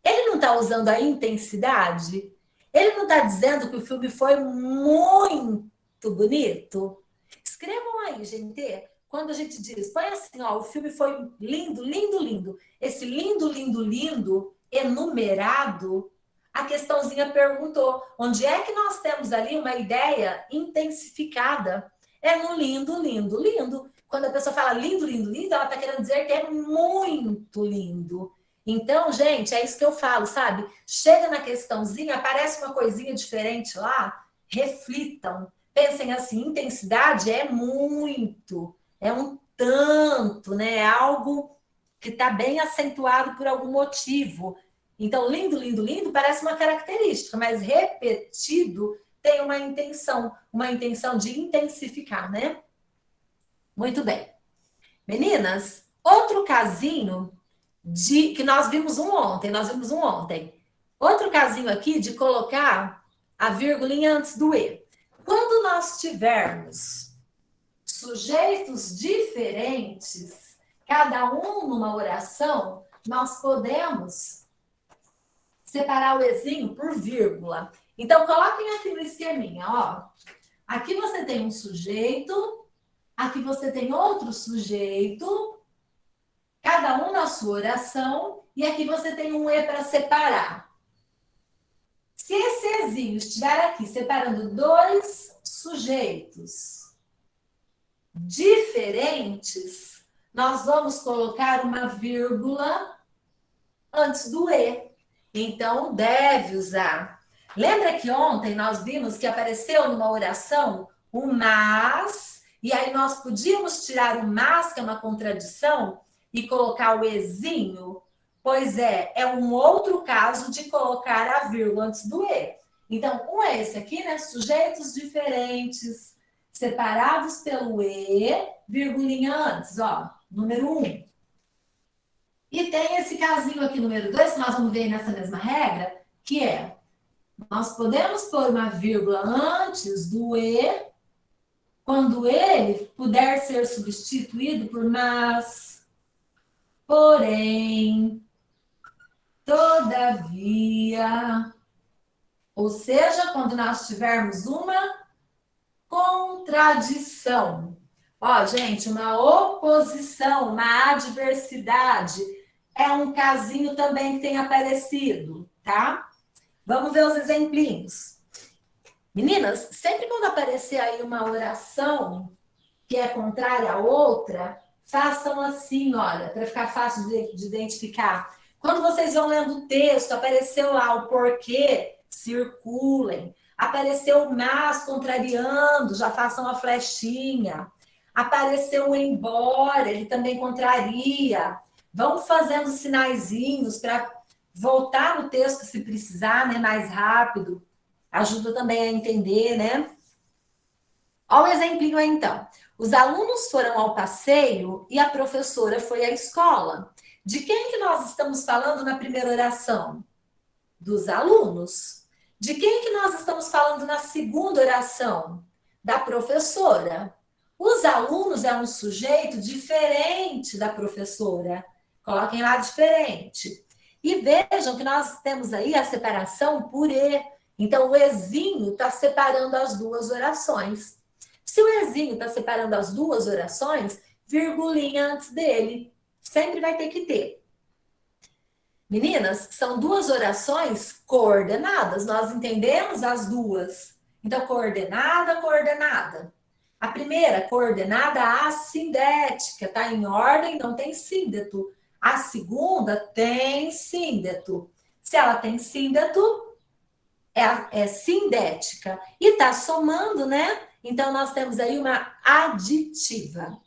ele não está usando a intensidade? Ele não está dizendo que o filme foi muito bonito? Escrevam aí, gente. Quando a gente diz, põe assim, ó, o filme foi lindo, lindo, lindo. Esse lindo, lindo, lindo, enumerado, a questãozinha perguntou, onde é que nós temos ali uma ideia intensificada? É no lindo, lindo, lindo. Quando a pessoa fala lindo, lindo, lindo, ela está querendo dizer que é muito lindo. Então, gente, é isso que eu falo, sabe? Chega na questãozinha, aparece uma coisinha diferente lá, reflitam. Pensem assim, intensidade é muito, é um tanto, né? É algo que está bem acentuado por algum motivo. Então, lindo, lindo, lindo parece uma característica, mas repetido tem uma intenção de intensificar, né? Muito bem. Meninas, outro casinho que nós vimos ontem. Outro casinho aqui de colocar a vírgula antes do E. Quando nós tivermos sujeitos diferentes, cada um numa oração, nós podemos separar o Ezinho por vírgula. Então, coloquem aqui no esqueminha, ó. Aqui você tem um sujeito, aqui você tem outro sujeito, cada um na sua oração, e aqui você tem um E para separar. Se esse Ezinho estiver aqui separando dois sujeitos diferentes, nós vamos colocar uma vírgula antes do E. Então, deve usar. Lembra que ontem nós vimos que apareceu numa oração o mas E aí nós podíamos tirar o mas, que é uma contradição, e colocar o ezinho? Pois é um outro caso de colocar a vírgula antes do e. Então, um é esse aqui, né? Sujeitos diferentes, separados pelo e, virgulinha antes, ó, número 1. E tem esse casinho aqui, número 2, que nós vamos ver nessa mesma regra, que é, nós podemos pôr uma vírgula antes do e, quando ele puder ser substituído por mas, porém, todavia, ou seja, quando nós tivermos uma contradição. Ó, gente, uma oposição, uma adversidade, é um casinho também que tem aparecido, tá? Vamos ver os exemplinhos. Meninas, sempre quando aparecer aí uma oração que é contrária à outra, façam assim, olha, para ficar fácil de identificar. Quando vocês vão lendo o texto, apareceu lá o porquê, circulem. Apareceu o mas contrariando, já façam a flechinha. Apareceu o embora, ele também contraria. Vão fazendo sinaizinhos para voltar no texto se precisar, né, mais rápido. Ajuda também a entender, né? Olha o exemplinho aí, então. Os alunos foram ao passeio e a professora foi à escola. De quem que nós estamos falando na primeira oração? Dos alunos. De quem que nós estamos falando na segunda oração? Da professora. Os alunos é um sujeito diferente da professora. Coloquem lá diferente. E vejam que nós temos aí a separação por e. Então, o ezinho está separando as duas orações. Se o ezinho está separando as duas orações, virgulinha antes dele. Sempre vai ter que ter. Meninas, são duas orações coordenadas. Nós entendemos as duas. Então, coordenada, coordenada. A primeira, coordenada assindética. Está em ordem, não tem síndeto. A segunda tem síndeto. Se ela tem síndeto, é sindética. E está somando, né? Então, nós temos aí uma aditiva.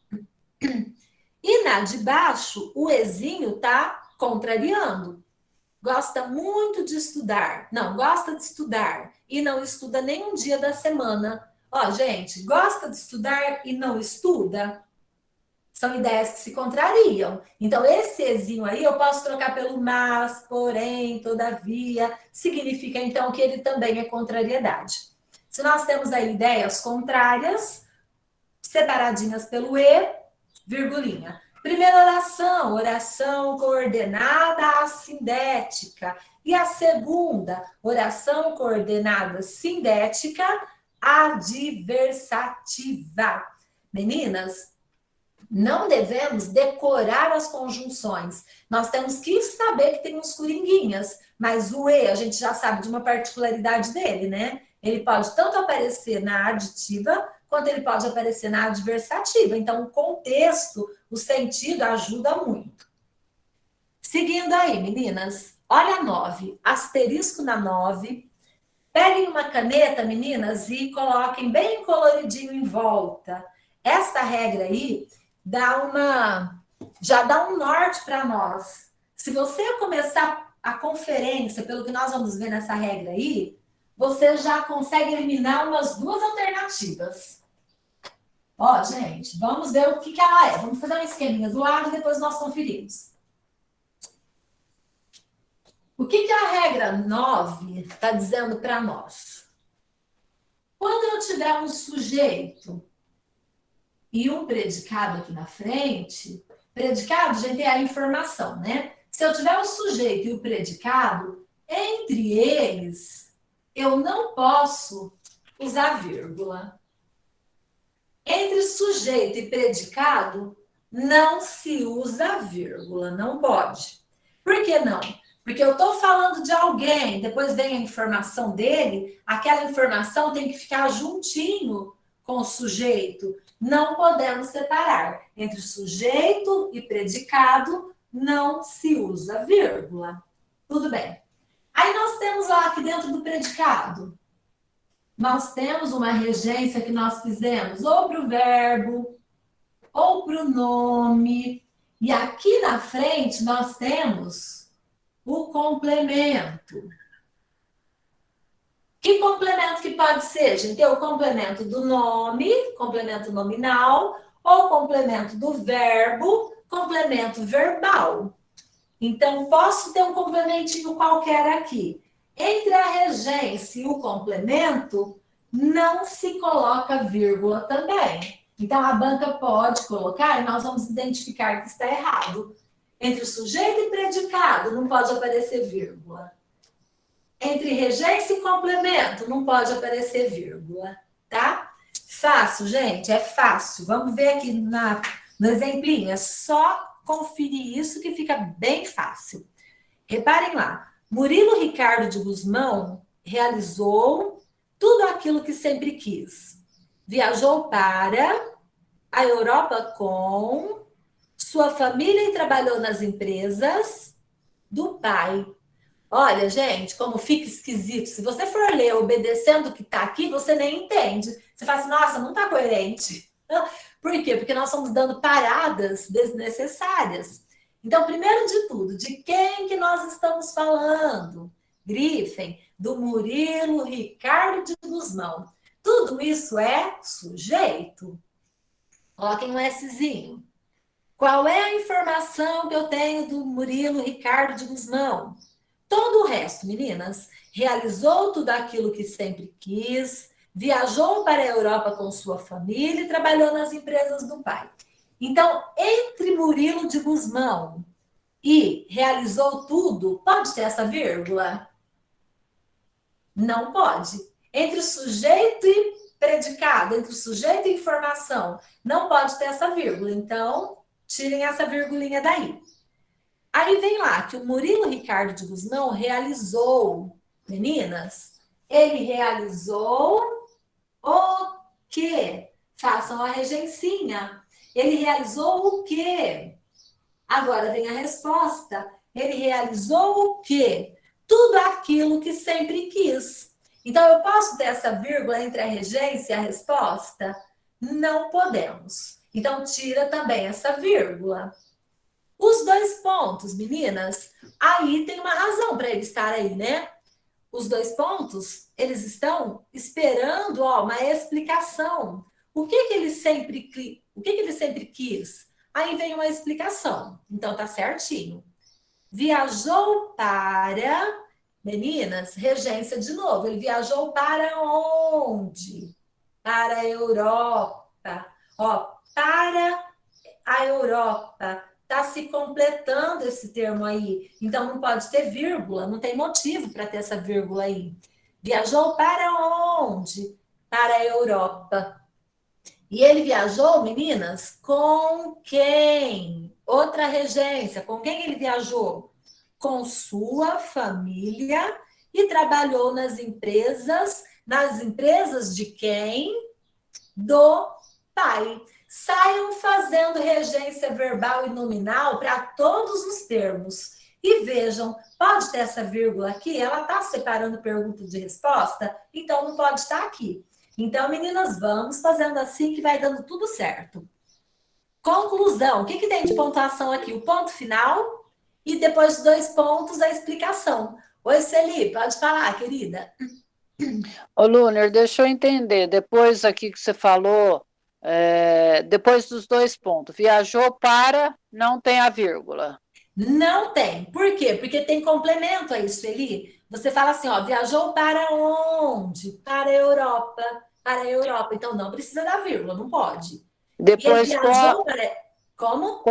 E na de baixo, o ezinho está contrariando. Gosta muito de estudar. Não, gosta de estudar e não estuda nenhum dia da semana. Ó, gente, gosta de estudar e não estuda? São ideias que se contrariam. Então, esse ezinho aí eu posso trocar pelo mas, porém, todavia. Significa, então, que ele também é contrariedade. Se nós temos aí ideias contrárias, separadinhas pelo e, virgulinha. Primeira oração, oração coordenada assindética. E a segunda, oração coordenada sindética adversativa. Meninas, não devemos decorar as conjunções. Nós temos que saber que tem uns coringuinhas, mas o e, a gente já sabe de uma particularidade dele, né? Ele pode tanto aparecer na aditiva, quanto ele pode aparecer na adversativa. Então, o contexto, o sentido ajuda muito. Seguindo aí, meninas, olha a 9, asterisco na 9. Peguem uma caneta, meninas, e coloquem bem coloridinho em volta. Esta regra aí já dá um norte para nós. Se você começar a conferência, pelo que nós vamos ver nessa regra aí, você já consegue eliminar umas duas alternativas. Ó, gente, vamos ver o que ela é. Vamos fazer um esqueminha do lado e depois nós conferimos. O que a regra 9 está dizendo para nós? Quando eu tiver um sujeito e um predicado aqui na frente, predicado, gente, é a informação, né? Se eu tiver o sujeito e o predicado, entre eles, eu não posso usar vírgula. Entre sujeito e predicado, não se usa vírgula, não pode. Por que não? Porque eu estou falando de alguém, depois vem a informação dele, aquela informação tem que ficar juntinho com o sujeito. Não podemos separar. Entre sujeito e predicado, não se usa vírgula. Tudo bem. Aí nós temos lá aqui dentro do predicado. nós temos uma regência que nós fizemos ou para o verbo, ou para o nome. E aqui na frente nós temos o complemento. Que complemento que pode ser, gente? Tem o complemento do nome, complemento nominal, ou complemento do verbo, complemento verbal. Então, posso ter um complementinho qualquer aqui. Entre a regência e o complemento, não se coloca vírgula também. Então, a banca pode colocar e nós vamos identificar que está errado. Entre sujeito e predicado, não pode aparecer vírgula. Entre regência e complemento, não pode aparecer vírgula, tá? Fácil, gente, é fácil. Vamos ver aqui no exemplinho. É só conferir isso que fica bem fácil. Reparem lá. Murilo Ricardo de Guzmão realizou tudo aquilo que sempre quis. Viajou para a Europa com sua família e trabalhou nas empresas do pai. Olha, gente, como fica esquisito. Se você for ler obedecendo o que está aqui, você nem entende. Você fala assim, nossa, não está coerente. Por quê? Porque nós estamos dando paradas desnecessárias. Então, primeiro de tudo, de quem que nós estamos falando? Grifem, do Murilo Ricardo de Guzmão. Tudo isso é sujeito. Coloquem um Szinho. Qual é a informação que eu tenho do Murilo Ricardo de Guzmão? Todo o resto, meninas, realizou tudo aquilo que sempre quis, viajou para a Europa com sua família e trabalhou nas empresas do pai. Então, entre Murilo de Guzmão e realizou tudo, pode ter essa vírgula? Não pode. Entre o sujeito e predicado, entre o sujeito e informação, não pode ter essa vírgula. Então, tirem essa virgulinha daí. Aí vem lá que o Murilo Ricardo de Guzmão realizou, meninas, ele realizou o quê? Façam a regencinha. Ele realizou o quê? Agora vem a resposta. Ele realizou o quê? Tudo aquilo que sempre quis. Então, eu posso ter essa vírgula entre a regência e a resposta? Não podemos. Então, tira também essa vírgula. Os dois pontos, meninas, aí tem uma razão para ele estar aí, né? Os dois pontos, eles estão esperando uma explicação. O que ele sempre quis? Aí vem uma explicação. Então, tá certinho. Viajou para... Meninas, regência de novo. Ele viajou para onde? Para a Europa. Para a Europa. Está se completando esse termo aí. Então, não pode ter vírgula, não tem motivo para ter essa vírgula aí. Viajou para onde? Para a Europa. E ele viajou, meninas, com quem? Outra regência. Com quem ele viajou? Com sua família e trabalhou nas empresas de quem? Do pai. Saiam fazendo regência verbal e nominal para todos os termos. E vejam, pode ter essa vírgula aqui? Ela está separando pergunta de resposta? Então, não pode estar aqui. Então, meninas, vamos fazendo assim que vai dando tudo certo. Conclusão. O que tem de pontuação aqui? O ponto final e depois de 2 pontos a explicação. Oi, Celi, pode falar, querida. Ô, Luner, deixa eu entender. Depois aqui que você falou... depois dos 2 pontos, viajou para, não tem a vírgula. Não tem. Por quê? Porque tem complemento a isso, Eli. Você fala assim, viajou para onde? Para a Europa. Para a Europa. Então, não precisa da vírgula, não pode. Depois, Como?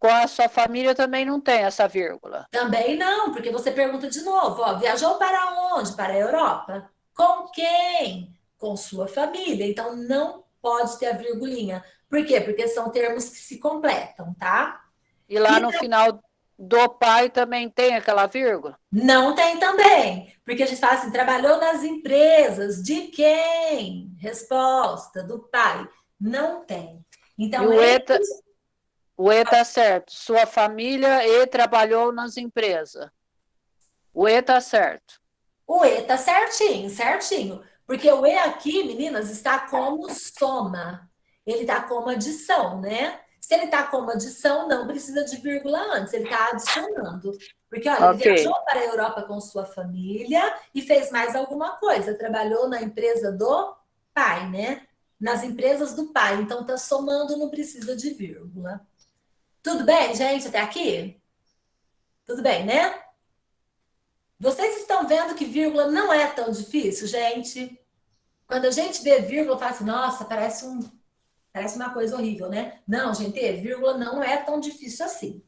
Com a sua família também não tem essa vírgula. Também não, porque você pergunta de novo, viajou para onde? Para a Europa. Com quem? Com sua família. Então, não pode ter a virgulinha. Por quê? Porque são termos que se completam, tá? E lá no final do pai também tem aquela vírgula? Não tem também. Porque a gente fala assim, trabalhou nas empresas. De quem? Resposta, do pai. Não tem. Então, o E tá certo. Sua família e trabalhou nas empresas. O E tá certo. O E tá certinho, certinho. Porque o E aqui, meninas, está como soma. Ele está como adição, né? Se ele está como adição, não precisa de vírgula antes, ele está adicionando. Porque, olha, ele viajou para a Europa com sua família e fez mais alguma coisa. Trabalhou na empresa do pai, né? Nas empresas do pai. Então, está somando, não precisa de vírgula. Tudo bem, gente, até aqui? Tudo bem, né? Vocês estão vendo que vírgula não é tão difícil, gente? Quando a gente vê vírgula, fala assim, nossa, parece uma coisa horrível, né? Não, gente, vírgula não é tão difícil assim.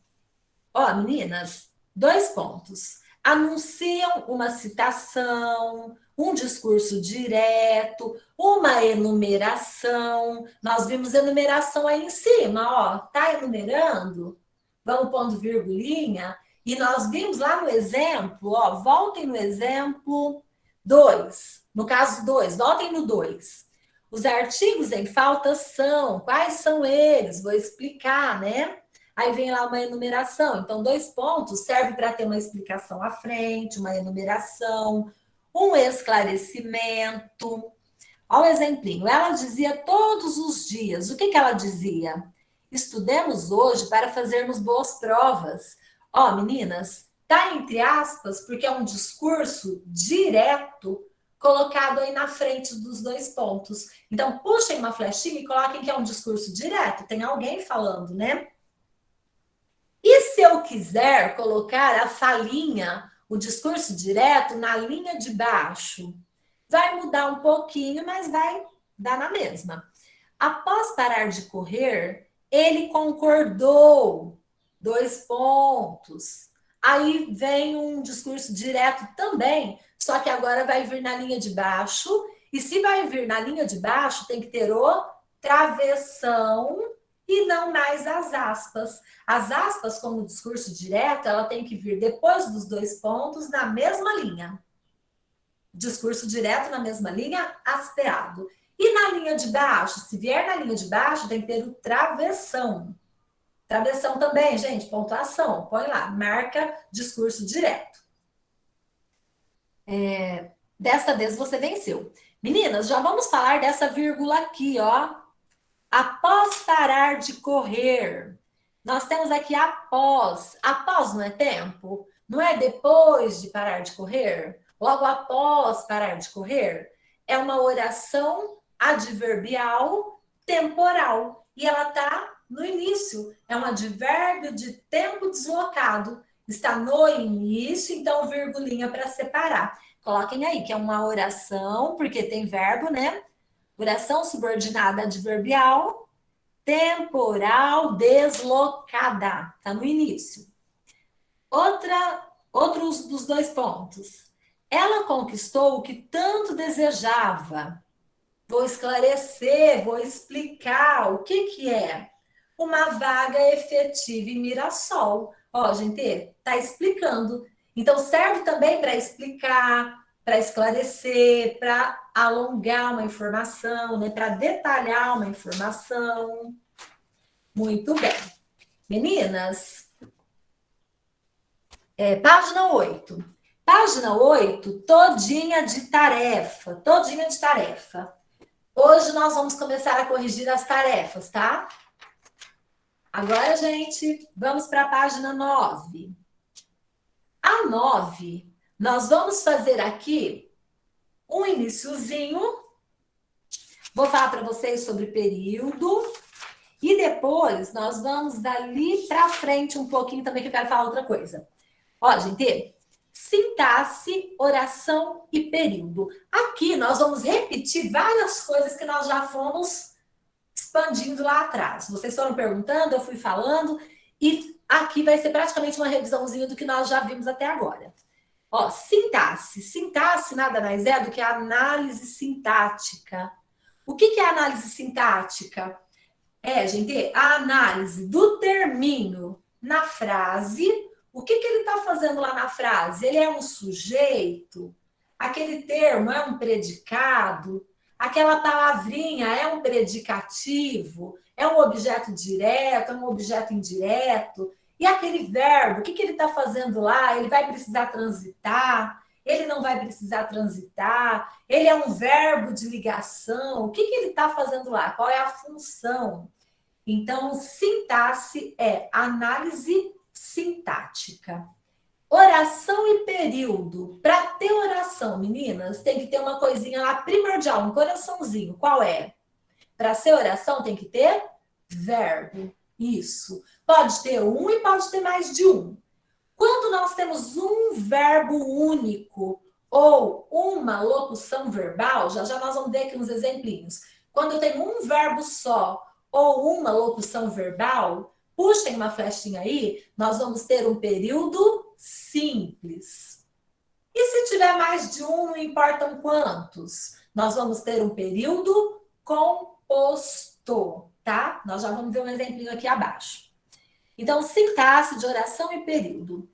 Ó, meninas, 2 pontos. Anunciam uma citação, um discurso direto, uma enumeração. Nós vimos enumeração aí em cima, ó. Tá enumerando? Vamos pondo virgulinha. E nós vimos lá no exemplo, ó, voltem no exemplo 2. No caso 2, voltem no 2. Os artigos em falta são, quais são eles? Vou explicar, né? Aí vem lá uma enumeração. Então, 2 pontos serve para ter uma explicação à frente, uma enumeração, um esclarecimento. Olha o exemplinho. Ela dizia todos os dias. O que ela dizia? Estudemos hoje para fazermos boas provas. Ó, meninas, tá entre aspas, porque é um discurso direto colocado aí na frente dos 2 pontos. Então, puxem uma flechinha e coloquem que é um discurso direto. Tem alguém falando, né? E se eu quiser colocar a falinha, o discurso direto, na linha de baixo? Vai mudar um pouquinho, mas vai dar na mesma. Após parar de correr, ele concordou. 2 pontos. Aí vem um discurso direto também, só que agora vai vir na linha de baixo. E se vai vir na linha de baixo, tem que ter o travessão e não mais as aspas. As aspas, como discurso direto, ela tem que vir depois dos 2 pontos na mesma linha. Discurso direto na mesma linha, aspeado. E na linha de baixo, se vier na linha de baixo, tem que ter o travessão. Travessão também, gente, pontuação. Põe lá, marca discurso direto. Desta vez você venceu. Meninas, já vamos falar dessa vírgula aqui, ó. Após parar de correr. Nós temos aqui após. Após não é tempo? Não é depois de parar de correr? Logo após parar de correr? É uma oração adverbial temporal. E ela está no início. É um advérbio de tempo deslocado. Está no início, então virgulinha para separar. Coloquem aí, que é uma oração, porque tem verbo, né? Oração subordinada adverbial, temporal deslocada. Está no início. Outros dos 2 pontos. Ela conquistou o que tanto desejava. Vou esclarecer, vou explicar o que é. Uma vaga efetiva em Mirassol. Ó, gente, tá explicando. Então, serve também para explicar, para esclarecer, para alongar uma informação, né? Para detalhar uma informação. Muito bem. Meninas, página 8. Página 8, todinha de tarefa. Todinha de tarefa. Hoje nós vamos começar a corrigir as tarefas, tá? Agora, gente, vamos para a página 9. A 9, nós vamos fazer aqui um iniciozinho. Vou falar para vocês sobre período. E depois nós vamos dali para frente um pouquinho também, que eu quero falar outra coisa. Ó, gente, sintaxe, oração e período. Aqui nós vamos repetir várias coisas que nós já fomos expandindo lá atrás. Vocês foram perguntando, eu fui falando, e aqui vai ser praticamente uma revisãozinha do que nós já vimos até agora. Ó, sintaxe. Sintaxe nada mais é do que a análise sintática. O que é a análise sintática? Gente, a análise do termínio na frase. O que ele está fazendo lá na frase? Ele é um sujeito? Aquele termo é um predicado? Aquela palavrinha é um predicativo? É um objeto direto? É um objeto indireto? E aquele verbo, o que ele está fazendo lá? Ele vai precisar transitar? ele não vai precisar transitar, ele é um verbo de ligação, o que ele está fazendo lá? Qual é a função? Então, sintaxe é análise sintática. Oração e período. Para ter oração, meninas, tem que ter uma coisinha lá primordial, um coraçãozinho. Qual é? Para ser oração tem que ter verbo. Isso. Pode ter um e pode ter mais de um. Quando nós temos um verbo único ou uma locução verbal, já nós vamos ver aqui uns exemplinhos. Quando eu tenho um verbo só ou uma locução verbal, puxem uma flechinha aí, nós vamos ter um período simples. E se tiver mais de um, não importam quantos, nós vamos ter um período composto, tá? Nós já vamos ver um exemplinho aqui abaixo. Então, sintaxe de oração e período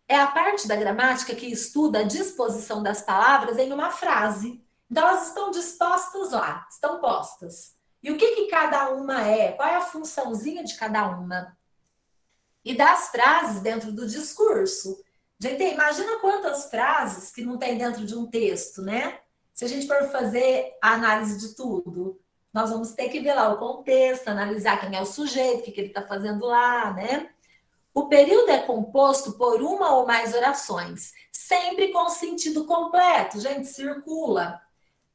é a parte da gramática que estuda a disposição das palavras em uma frase. Então, elas estão dispostas lá, estão postas. E o que cada uma é? Qual é a funçãozinha de cada uma? E das frases dentro do discurso. Gente, imagina quantas frases que não tem dentro de um texto, né? Se a gente for fazer a análise de tudo, nós vamos ter que ver lá o contexto, analisar quem é o sujeito, o que ele está fazendo lá, né? O período é composto por uma ou mais orações, sempre com sentido completo. Gente, circula.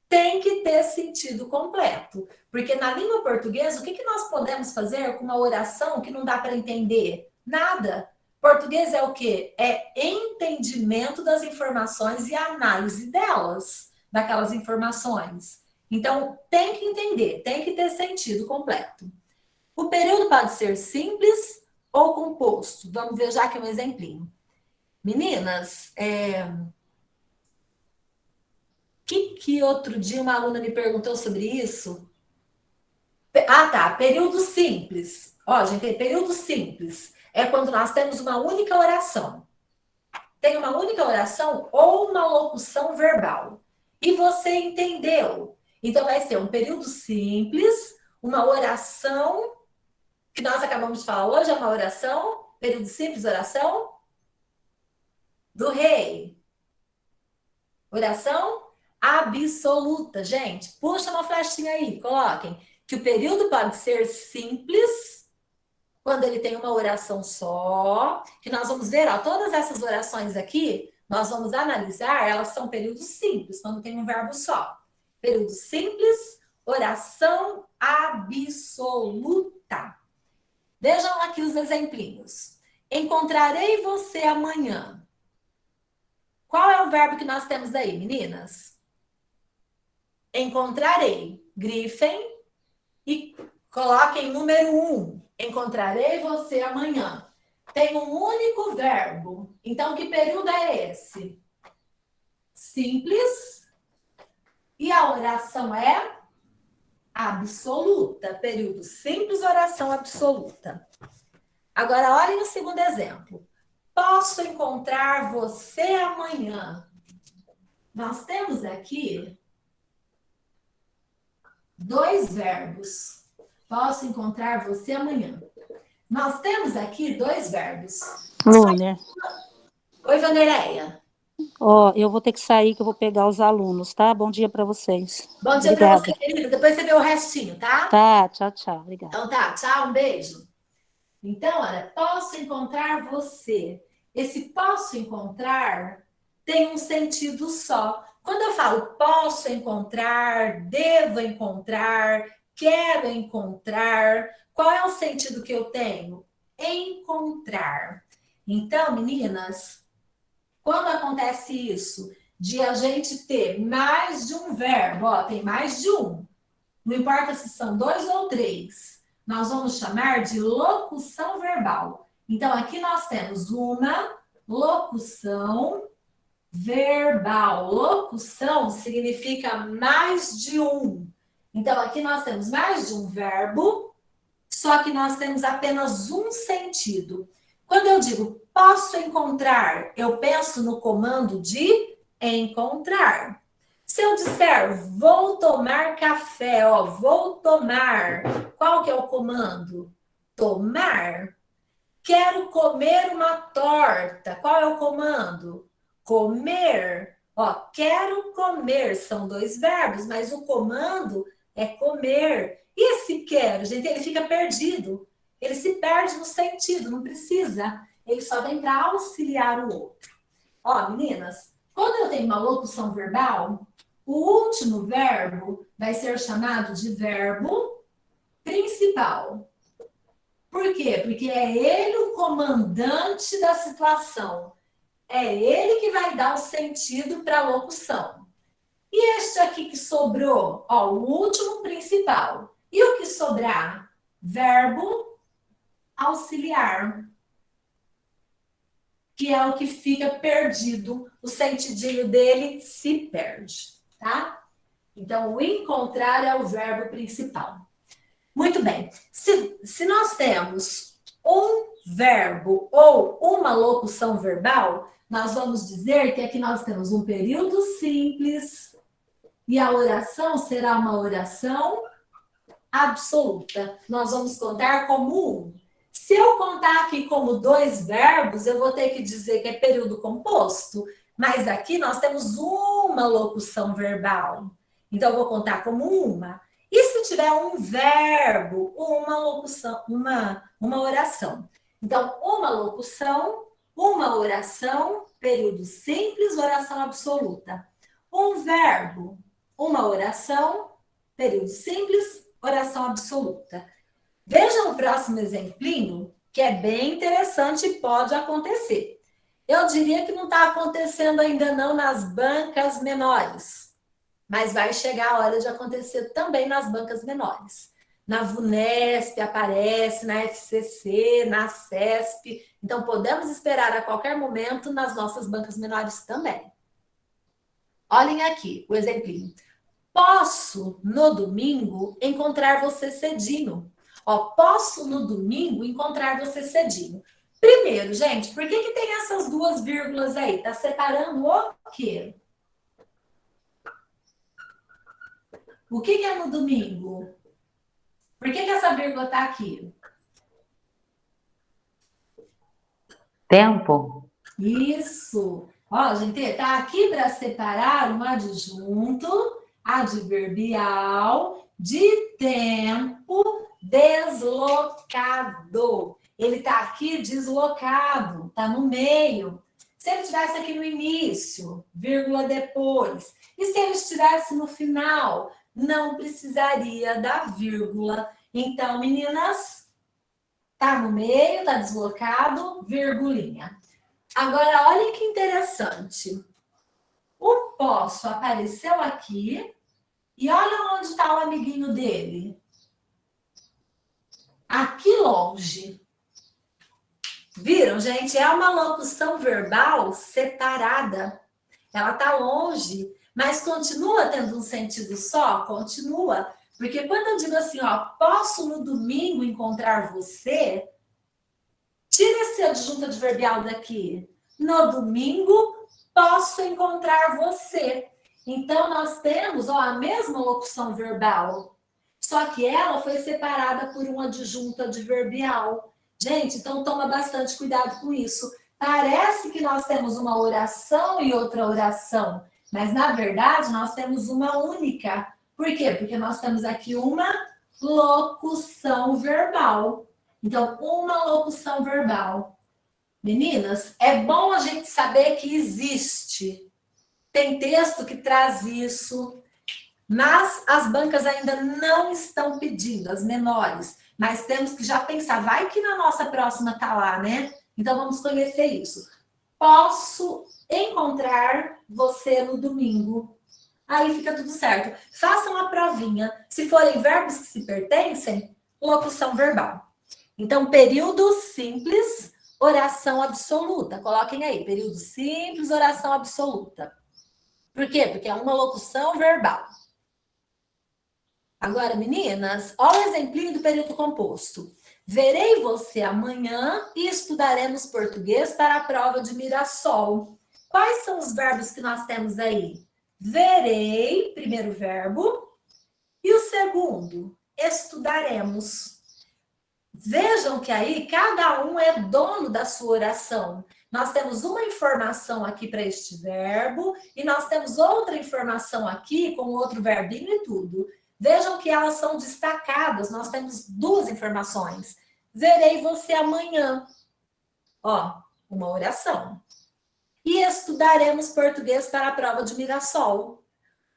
Tem que ter sentido completo. Porque na língua portuguesa, o que nós podemos fazer com uma oração que não dá para entender? Nada. Português é o quê? É entendimento das informações e análise delas, daquelas informações. Então, tem que entender, tem que ter sentido completo. O período pode ser simples ou composto. Vamos ver já aqui um exemplinho. Meninas, que outro dia uma aluna me perguntou sobre isso? Ah, tá. Período simples. Ó, gente, período simples é quando nós temos uma única oração. Tem uma única oração ou uma locução verbal. E você entendeu. Então, vai ser um período simples, uma oração, que nós acabamos de falar hoje, é uma oração, período simples, oração do rei. Oração absoluta. Gente, puxa uma flechinha aí, coloquem. Que o período pode ser simples, quando ele tem uma oração só, que nós vamos ver, ó, todas essas orações aqui, nós vamos analisar, elas são períodos simples, quando tem um verbo só. Período simples, oração absoluta. Vejam aqui os exemplinhos. Encontrarei você amanhã. Qual é o verbo que nós temos aí, meninas? Encontrarei. Grifem e coloquem número 1. Encontrarei você amanhã. Tem um único verbo. Então, que período é esse? Simples. E a oração é absoluta. Período simples, oração absoluta. Agora, olhem o segundo exemplo. Posso encontrar você amanhã. Nós temos aqui 2 verbos. Posso encontrar você amanhã. Nós temos aqui 2 verbos. Luner, Oi, Vandereia. ó, eu vou ter que sair, que eu vou pegar os alunos, tá? Bom dia para vocês. Bom dia para Obrigada. você, querida. Depois você vê o restinho, tá? Tá, tchau, tchau. Obrigada. Então tá, tchau, um beijo. Então, olha, posso encontrar você. Esse posso encontrar tem um sentido só. Quando eu falo posso encontrar, devo encontrar, quero encontrar, qual é o sentido que eu tenho? Encontrar. Então, meninas, quando acontece isso, de a gente ter mais de um verbo, ó, tem mais de um, não importa se são 2 ou 3, nós vamos chamar de locução verbal. Então, aqui nós temos uma locução verbal. Locução significa mais de um. Então, aqui nós temos mais de um verbo, só que nós temos apenas um sentido. Quando eu digo posso encontrar, eu penso no comando de encontrar. Se eu disser vou tomar café, ó, vou tomar, qual que é o comando? Tomar. Quero comer uma torta, qual é o comando? Comer. Ó, quero comer, são dois verbos, mas o comando é comer. E esse quero, gente, ele fica perdido. Ele se perde no sentido, não precisa. Ele só vem para auxiliar o outro. Ó, meninas, quando eu tenho uma locução verbal, o último verbo vai ser chamado de verbo principal. Por quê? Porque é ele o comandante da situação. É ele que vai dar o sentido para a locução. E este aqui que sobrou? Ó, o último principal. E o que sobrar? Verbo auxiliar. Que é o que fica perdido. O sentidinho dele se perde, tá? Então, o encontrar é o verbo principal. Muito bem. Se nós temos um verbo ou uma locução verbal, nós vamos dizer que aqui nós temos um período simples e a oração será uma oração absoluta. Nós vamos contar como um. Se eu contar aqui como dois verbos, eu vou ter que dizer que é período composto, mas aqui nós temos uma locução verbal. Então, eu vou contar como uma. E se tiver um verbo, uma locução, uma oração? Então, uma locução, uma oração, período simples, oração absoluta. Um verbo, uma oração, período simples, oração absoluta. Vejam o próximo exemplinho, que é bem interessante e pode acontecer. Eu diria que não está acontecendo ainda não nas bancas menores, mas vai chegar a hora de acontecer também nas bancas menores. Na VUNESP aparece, na FCC, na CESP. Então, podemos esperar a qualquer momento nas nossas bancas menores também. Olhem aqui o exemplinho. Posso, no domingo, encontrar você cedinho. Ó, posso, no domingo, encontrar você cedinho. Primeiro, gente, por que tem essas duas vírgulas aí? Tá separando o quê? O que é no domingo? Por que essa vírgula tá aqui? Tempo. Isso. Ó, gente, tá aqui para separar um adjunto adverbial de tempo deslocado. Ele tá aqui deslocado, tá no meio. Se ele estivesse aqui no início, vírgula depois. E se ele estivesse no final, não precisaria da vírgula. Então, meninas, tá no meio, tá deslocado, virgulinha. Agora, olhem que interessante. O posso apareceu aqui e olha onde está o amiguinho dele. Aqui longe. Viram, gente? É uma locução verbal separada. Ela está longe, mas continua tendo um sentido só? Continua. Porque quando eu digo assim, ó, posso no domingo encontrar você, tira esse adjunto adverbial daqui. No domingo, posso encontrar você. Então, nós temos ó, a mesma locução verbal, só que ela foi separada por um adjunto adverbial. Gente, então toma bastante cuidado com isso. Parece que nós temos uma oração e outra oração, mas na verdade nós temos uma única. Por quê? Porque nós temos aqui uma locução verbal. Então, uma locução verbal. Meninas, é bom a gente saber que existe. Tem texto que traz isso, mas as bancas ainda não estão pedindo, as menores. Mas temos que já pensar, vai que na nossa próxima tá lá, né? Então, vamos conhecer isso. Posso encontrar você no domingo. Aí fica tudo certo. Façam a provinha. Se forem verbos que se pertencem, locução verbal. Então, período simples, oração absoluta. Coloquem aí, período simples, oração absoluta. Por quê? Porque é uma locução verbal. Agora, meninas, olha o exemplinho do período composto. Verei você amanhã e estudaremos português para a prova de Mirassol. Quais são os verbos que nós temos aí? Verei, primeiro verbo, e o segundo, estudaremos. Vejam que aí cada um é dono da sua oração. Nós temos uma informação aqui para este verbo e nós temos outra informação aqui com outro verbinho e tudo. Vejam que elas são destacadas. Nós temos duas informações. Verei você amanhã. Ó, uma oração. E estudaremos português para a prova de Mirassol.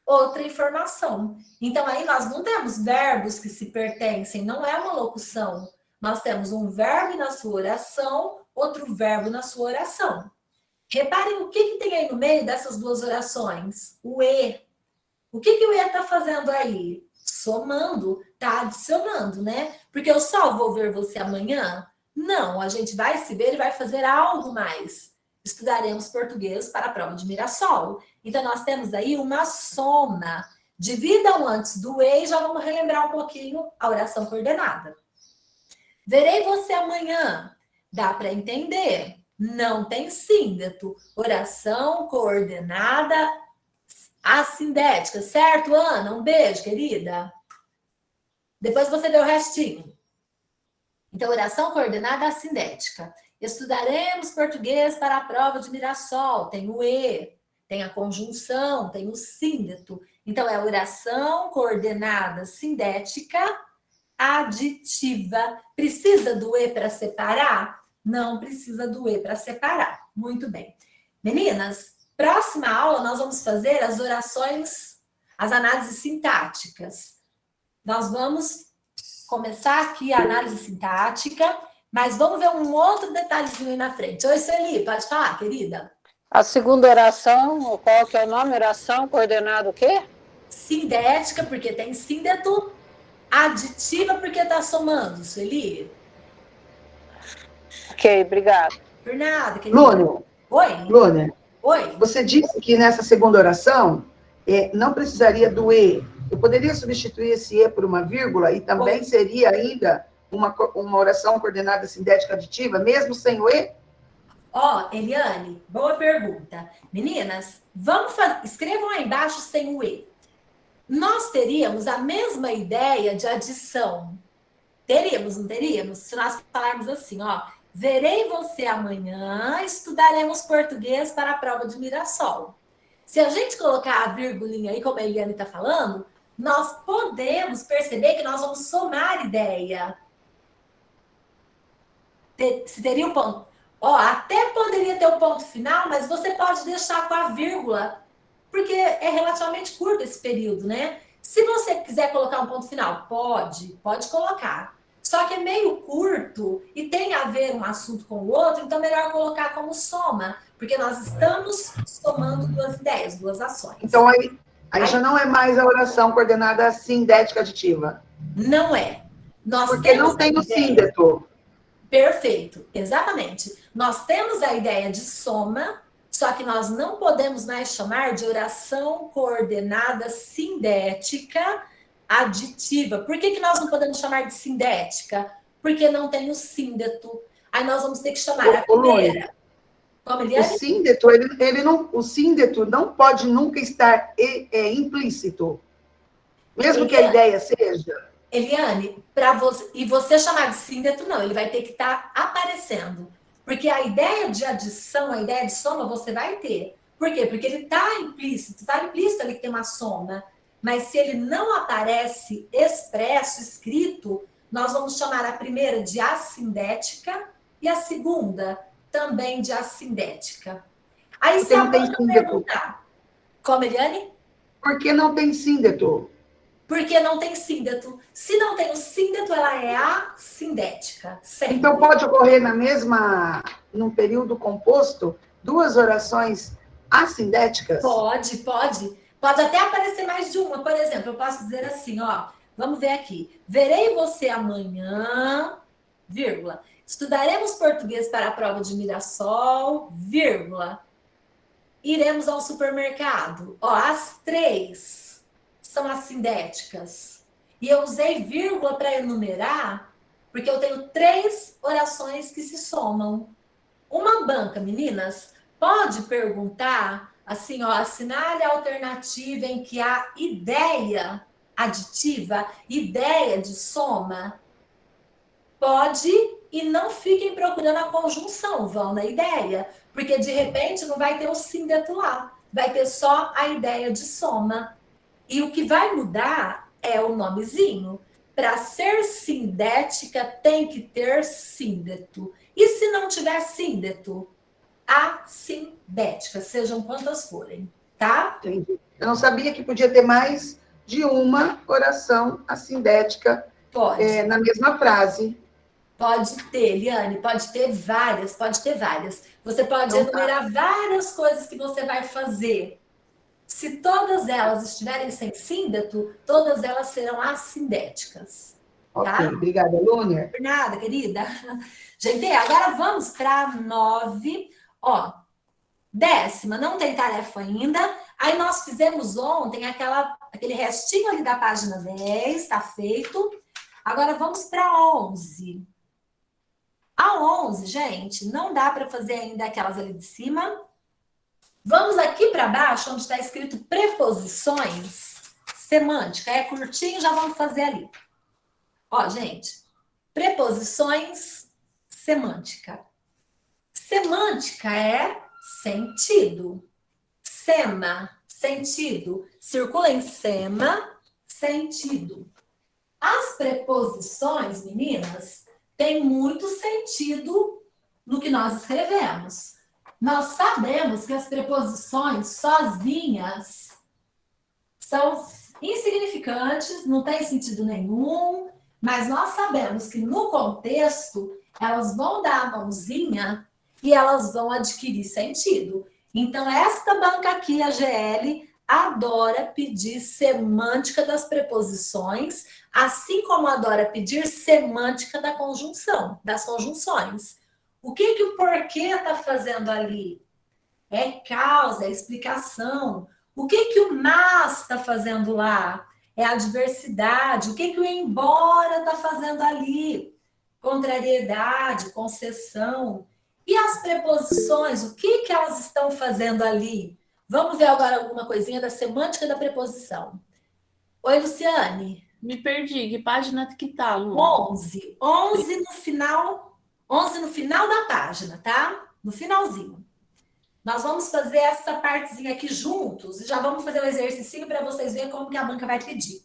Outra informação. Então, aí nós não temos verbos que se pertencem, não é uma locução. Nós temos um verbo na sua oração, outro verbo na sua oração. Reparem o que tem aí no meio dessas duas orações. O E. O que o E está fazendo aí? Somando, está adicionando, né? Porque eu só vou ver você amanhã? Não, a gente vai se ver e vai fazer algo mais. Estudaremos português para a prova de Mirassol. Então, nós temos aí uma soma. Dividam antes do E e já vamos relembrar um pouquinho a oração coordenada. Verei você amanhã. Dá para entender? Não tem síndeto. Oração coordenada assindética, certo, Ana? Um beijo, querida. Depois você vê o restinho. Então, oração coordenada assindética. Estudaremos português para a prova de Mirassol. Tem o E, tem a conjunção, tem o síndeto. Então, é oração coordenada sindética aditiva. Precisa do E para separar? Não precisa do E para separar. Muito bem. Meninas, próxima aula nós vamos fazer as orações, as análises sintáticas. Nós vamos começar aqui a análise sintática, mas vamos ver um outro detalhezinho aí na frente. Oi, Sueli, pode falar, querida? A segunda oração, qual que é o nome? Oração coordenada o quê? Sindética, porque tem síndeto. Aditiva, porque está somando, Sueli. Ok, obrigada. Por nada, querida. Lúnia, Oi? Lúnia, Oi? você disse que nessa segunda oração não precisaria do E. Eu poderia substituir esse E por uma vírgula e também seria ainda uma oração coordenada sindética aditiva, mesmo sem o E? Ó, Eliane, boa pergunta. Meninas, escrevam aí embaixo sem o E. Nós teríamos a mesma ideia de adição. Teríamos, não teríamos? Se nós falarmos assim, ó, verei você amanhã, estudaremos português para a prova de Mirassol. Se a gente colocar a vírgulinha aí, como a Eliane está falando, nós podemos perceber que nós vamos somar ideia. Se teria um ponto. Ó, até poderia ter um ponto final, mas você pode deixar com a vírgula, porque é relativamente curto esse período, né? Se você quiser colocar um ponto final, pode colocar. Só que é meio curto e tem a ver um assunto com o outro, então é melhor colocar como soma, porque nós estamos somando duas ideias, duas ações. Então, aí já não é mais a oração coordenada sindética aditiva. Não é. Porque não tem o síndeto. Perfeito, exatamente. Nós temos a ideia de soma, só que nós não podemos mais chamar de oração coordenada sindética aditiva. Por que nós não podemos chamar de sindética? Porque não tem o síndeto. Aí nós vamos ter que chamar a primeira. Como ele é? O síndeto não pode nunca estar implícito. Mesmo que a ideia seja. Eliane, você chamar de síndeto, não, ele vai ter que estar aparecendo. Porque a ideia de adição, a ideia de soma, você vai ter. Por quê? Porque ele está implícito ali que tem uma soma. Mas se ele não aparece expresso, escrito, nós vamos chamar a primeira de assindética e a segunda também de assindética. Aí se a Blanca perguntar, como, Eliane? Por que não tem síndeto? Porque não tem síndeto. Se não tem o síndeto, ela é assindética. Sempre. Então, pode ocorrer num período composto, duas orações assindéticas? Pode. Pode até aparecer mais de uma. Por exemplo, eu posso dizer assim, ó. Vamos ver aqui. Verei você amanhã, vírgula. Estudaremos português para a prova de Mirassol, vírgula. Iremos ao supermercado. Ó, as três são assindéticas. E eu usei vírgula para enumerar, porque eu tenho 3 orações que se somam. Uma banca, meninas, pode perguntar assim, ó, assinale a alternativa em que há ideia aditiva, ideia de soma. Pode, e não fiquem procurando a conjunção, vão na ideia, porque de repente não vai ter o síndeto lá, vai ter só a ideia de soma. E o que vai mudar é o nomezinho. Para ser sindética, tem que ter síndeto. E se não tiver síndeto? Assindética, sejam quantas forem, tá? Entendi. Eu não sabia que podia ter mais de uma oração assindética Pode. na mesma frase. Pode ter, Eliane, pode ter várias, pode ter várias. Você pode Então, tá. enumerar várias coisas que você vai fazer. Se todas elas estiverem sem síndeto, todas elas serão assindéticas. Ok, Tá? obrigada, Lúnia. Por nada, querida. Gente, agora vamos para 9. Ó, 10ª, não tem tarefa ainda. Aí nós fizemos ontem aquele restinho ali da página 10, tá feito. Agora vamos para 11. A 11, gente, não dá para fazer ainda aquelas ali de cima. Vamos aqui para baixo, onde está escrito preposições, semântica. É curtinho, já vamos fazer ali. Ó, gente, preposições, semântica. Semântica é sentido. Sema, sentido. Circula em sema, sentido. As preposições, meninas, têm muito sentido no que nós escrevemos. Nós sabemos que as preposições sozinhas são insignificantes, não tem sentido nenhum, mas nós sabemos que no contexto elas vão dar a mãozinha e elas vão adquirir sentido. Então, esta banca aqui, a GL, adora pedir semântica das preposições, assim como adora pedir semântica da conjunção, das conjunções. O que o porquê está fazendo ali? É causa, é explicação. O que o mas está fazendo lá? É adversidade. O que o embora está fazendo ali? Contrariedade, concessão. E as preposições, o que elas estão fazendo ali? Vamos ver agora alguma coisinha da semântica da preposição. Oi, Luciane. Me perdi. Que página que tá, Lu? 11. 11 no final. 11 no final da página, tá? No finalzinho. Nós vamos fazer essa partezinha aqui juntos e já vamos fazer um exercício para vocês verem como que a banca vai pedir.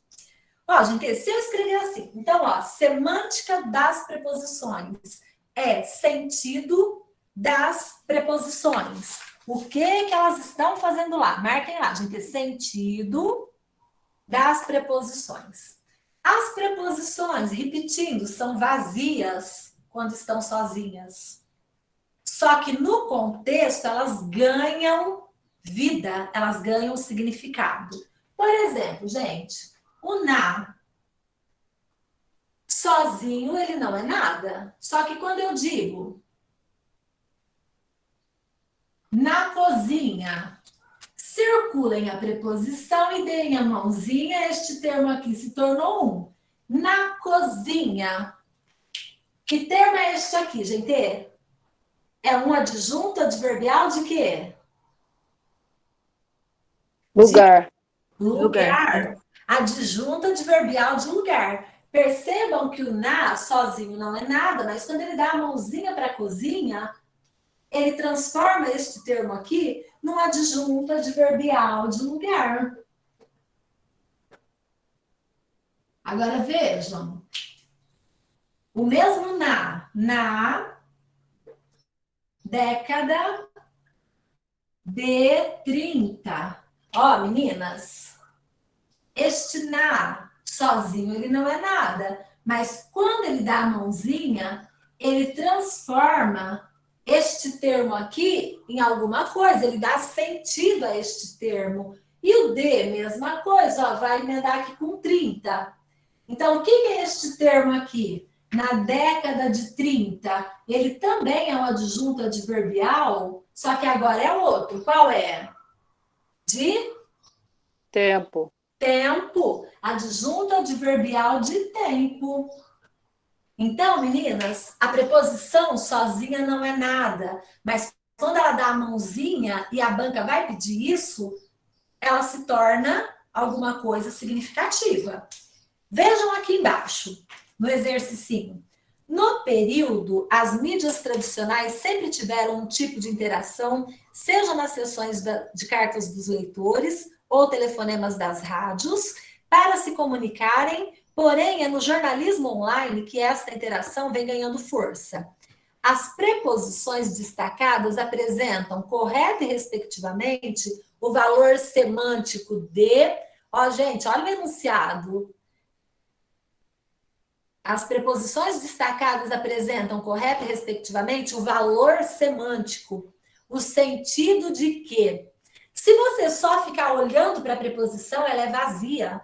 Ó, gente, se eu escrever assim, então, ó, semântica das preposições é sentido das preposições. O que elas estão fazendo lá? Marquem lá, gente, sentido das preposições. As preposições, repetindo, são vazias quando estão sozinhas. Só que no contexto elas ganham vida, elas ganham significado. Por exemplo, gente, o na sozinho ele não é nada. Só que quando eu digo na cozinha, circulem a preposição e deem a mãozinha, este termo aqui se tornou um. Na cozinha. Que termo é este aqui, gente? É um adjunto adverbial de quê? Lugar. Lugar. Adjunto adverbial de lugar. Percebam que o na sozinho não é nada, mas quando ele dá a mãozinha para a cozinha, ele transforma este termo aqui num adjunto adverbial de lugar. Agora vejam. O mesmo na década de 30. Ó, meninas, este na sozinho ele não é nada, mas quando ele dá a mãozinha, ele transforma este termo aqui em alguma coisa, ele dá sentido a este termo. E o de, mesma coisa, ó, vai emendar aqui com 30. Então, o que é este termo aqui? Na década de 30, ele também é um adjunto adverbial, só que agora é outro. Qual é? De? Tempo. Tempo. Adjunto adverbial de tempo. Então, meninas, a preposição sozinha não é nada, mas quando ela dá a mãozinha e a banca vai pedir isso, ela se torna alguma coisa significativa. Vejam aqui embaixo, no exercício. No período, as mídias tradicionais sempre tiveram um tipo de interação, seja nas sessões de cartas dos leitores ou telefonemas das rádios, para se comunicarem, porém é no jornalismo online que esta interação vem ganhando força. As preposições destacadas apresentam, correta e respectivamente, o valor semântico de... Ó, gente, olha o enunciado. As preposições destacadas apresentam, correta e respectivamente, o valor semântico, o sentido de que, se você só ficar olhando para a preposição, ela é vazia.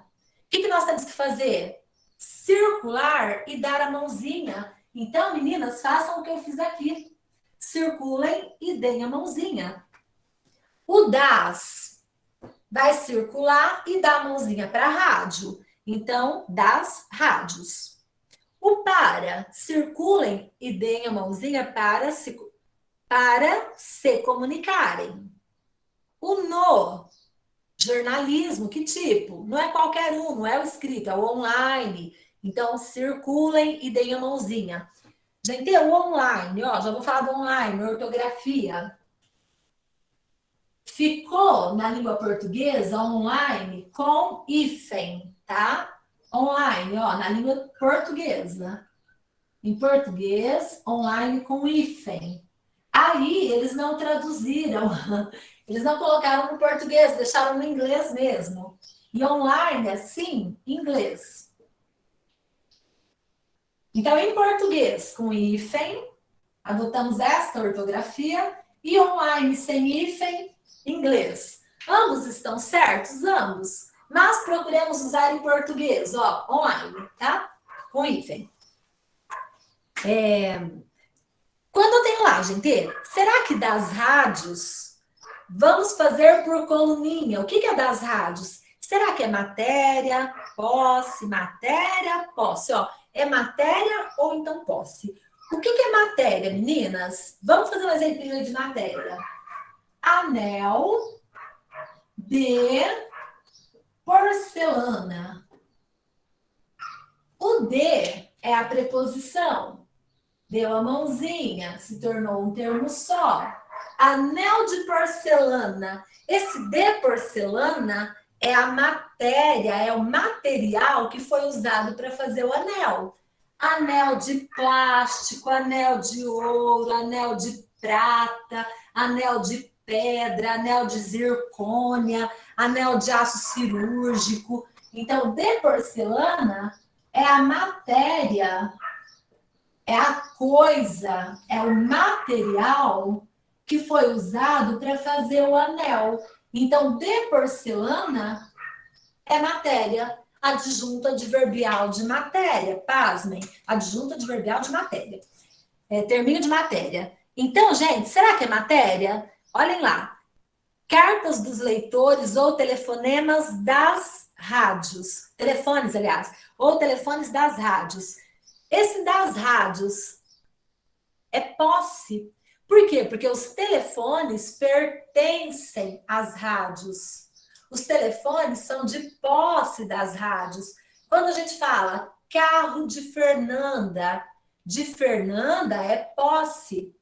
O que nós temos que fazer? Circular e dar a mãozinha. Então, meninas, façam o que eu fiz aqui. Circulem e deem a mãozinha. O das vai circular e dar a mãozinha para a rádio. Então, das rádios. O para, circulem e deem a mãozinha para se comunicarem. O no, jornalismo, que tipo? Não é qualquer um, não é o escrito, é o online. Então, circulem e deem a mãozinha. Gente, o online, ó, já vou falar do online, ortografia. Ficou na língua portuguesa online com hífen, tá? Online, ó, na língua portuguesa. Em português, online com hífen. Aí, eles não traduziram, eles não colocaram no português, deixaram no inglês mesmo. E online é, sim, inglês. Então, em português, com hífen, adotamos esta ortografia, e online sem hífen, inglês. Ambos estão certos? Ambos. Mas procuremos usar em português, ó, online, tá? Com hífen. Quando eu tenho lá, gente, será que das rádios, vamos fazer por coluninha? O que é das rádios? Será que é matéria, posse, ó? É matéria ou então posse? O que é matéria, meninas? Vamos fazer um exemplo de matéria. Anel de porcelana. O de é a preposição. Deu a mãozinha, se tornou um termo só. Anel de porcelana. Esse de porcelana é a matéria, é o material que foi usado para fazer o anel. Anel de plástico, anel de ouro, anel de prata, anel de pedra, anel de zircônia, anel de aço cirúrgico. Então, de porcelana é a matéria, é a coisa, é o material que foi usado para fazer o anel. Então, de porcelana é matéria, adjunto adverbial de matéria. Pasmem, adjunto adverbial de matéria. Termino de matéria. Então, gente, será que é matéria? Olhem lá. Cartas dos leitores ou telefonemas das rádios. Telefones, aliás. Ou telefones das rádios. Esse das rádios é posse. Por quê? Porque os telefones pertencem às rádios. Os telefones são de posse das rádios. Quando a gente fala carro de Fernanda é posse.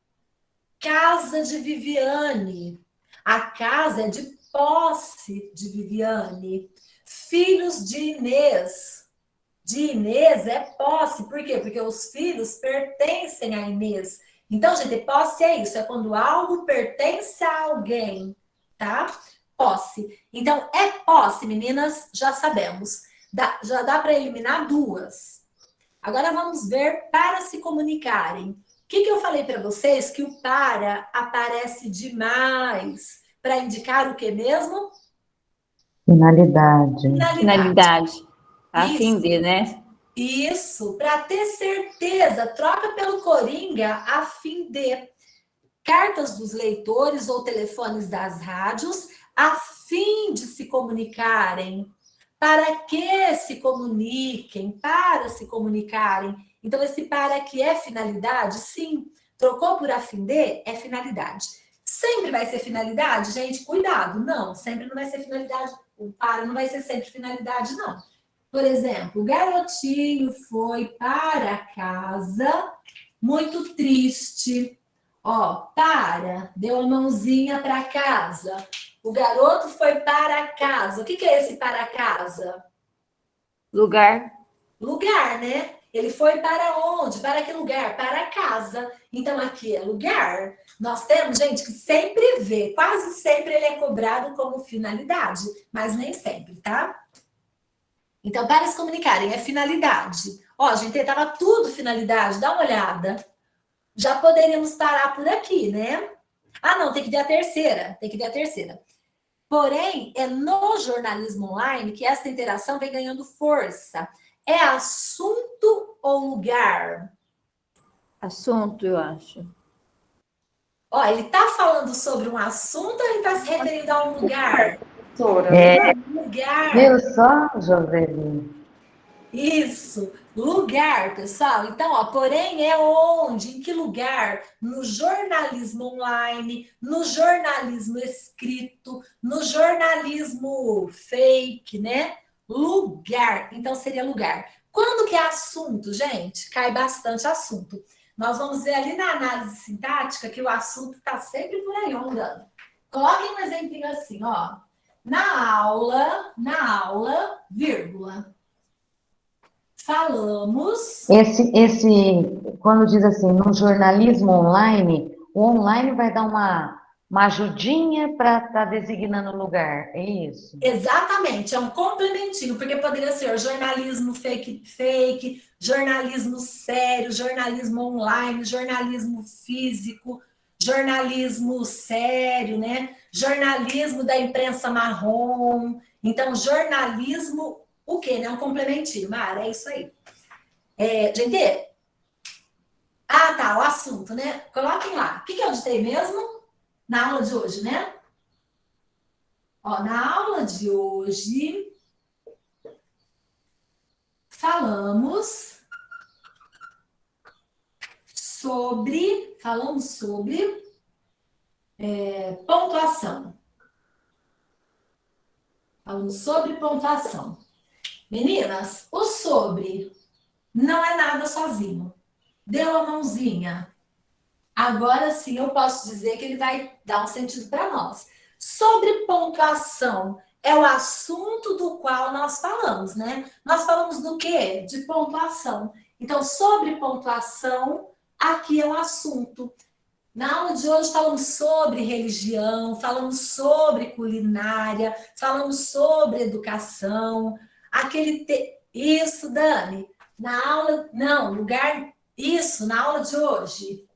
Casa de Viviane. A casa é de posse de Viviane. Filhos de Inês é posse. Por quê? Porque os filhos pertencem a Inês. Então, gente, posse é isso. É quando algo pertence a alguém, tá? Posse. Então, é posse, meninas, já sabemos. Já dá para eliminar duas. Agora vamos ver para se comunicarem. O que eu falei para vocês? Que o para aparece demais. Para indicar o que mesmo? Finalidade. Finalidade. A Isso. fim de, né? Isso, para ter certeza, troca pelo coringa a fim de. Cartas dos leitores ou telefones das rádios, a fim de se comunicarem. Para que se comuniquem? Para se comunicarem. Então, esse para aqui é finalidade? Sim. Trocou por a fim de? É finalidade. Sempre vai ser finalidade? Gente, cuidado. Não, sempre não vai ser finalidade. O para não vai ser sempre finalidade, não. Por exemplo, o garotinho foi para casa muito triste. Ó, para, deu a mãozinha para casa. O garoto foi para casa. O que é esse para casa? Lugar. Lugar, né? Ele foi para onde? Para que lugar? Para casa. Então, aqui é lugar. Nós temos gente que sempre vê, quase sempre ele é cobrado como finalidade, mas nem sempre, tá? Então, para se comunicarem, é finalidade. Ó, gente, estava tudo finalidade, dá uma olhada. Já poderíamos parar por aqui, né? Ah, não, tem que ver a terceira. Tem que ver a terceira. Porém, é no jornalismo online que essa interação vem ganhando força. É assunto ou lugar? Assunto, eu acho. Ó, ele está falando sobre um assunto ou ele está se referindo a um lugar? Lugar. Viu só, Joselina? Isso, lugar, pessoal. Então, ó, porém é onde, em que lugar? No jornalismo online, no jornalismo escrito, no jornalismo fake, né? Lugar. Então, seria lugar. Quando que é assunto, gente? Cai bastante assunto. Nós vamos ver ali na análise sintática que o assunto está sempre por aí andando. Coloquem um exemplinho assim, ó. Na aula, vírgula. Falamos. Quando diz assim, no jornalismo online, o online vai dar uma ajudinha para estar designando o lugar, é isso? Exatamente, é um complementinho, porque poderia ser jornalismo fake, jornalismo sério, jornalismo online, jornalismo físico, jornalismo sério, né? Jornalismo da imprensa marrom. Então, jornalismo, o quê, né? Um complementinho, Mara, é isso aí. Gente, tá, o assunto, né? Coloquem lá. O que eu digitei mesmo? Na aula de hoje, né? Ó, na aula de hoje, falamos sobre pontuação. Falamos sobre pontuação. Meninas, o sobre não é nada sozinho. Deu a mãozinha. Agora sim eu posso dizer que ele vai dar um sentido para nós. Sobre pontuação, é o assunto do qual nós falamos, né? Nós falamos do quê? De pontuação. Então, sobre pontuação, aqui é o assunto. Na aula de hoje falamos sobre religião, falamos sobre culinária, falamos sobre educação. Isso, Dani. Na aula, não, lugar, isso, na aula de hoje.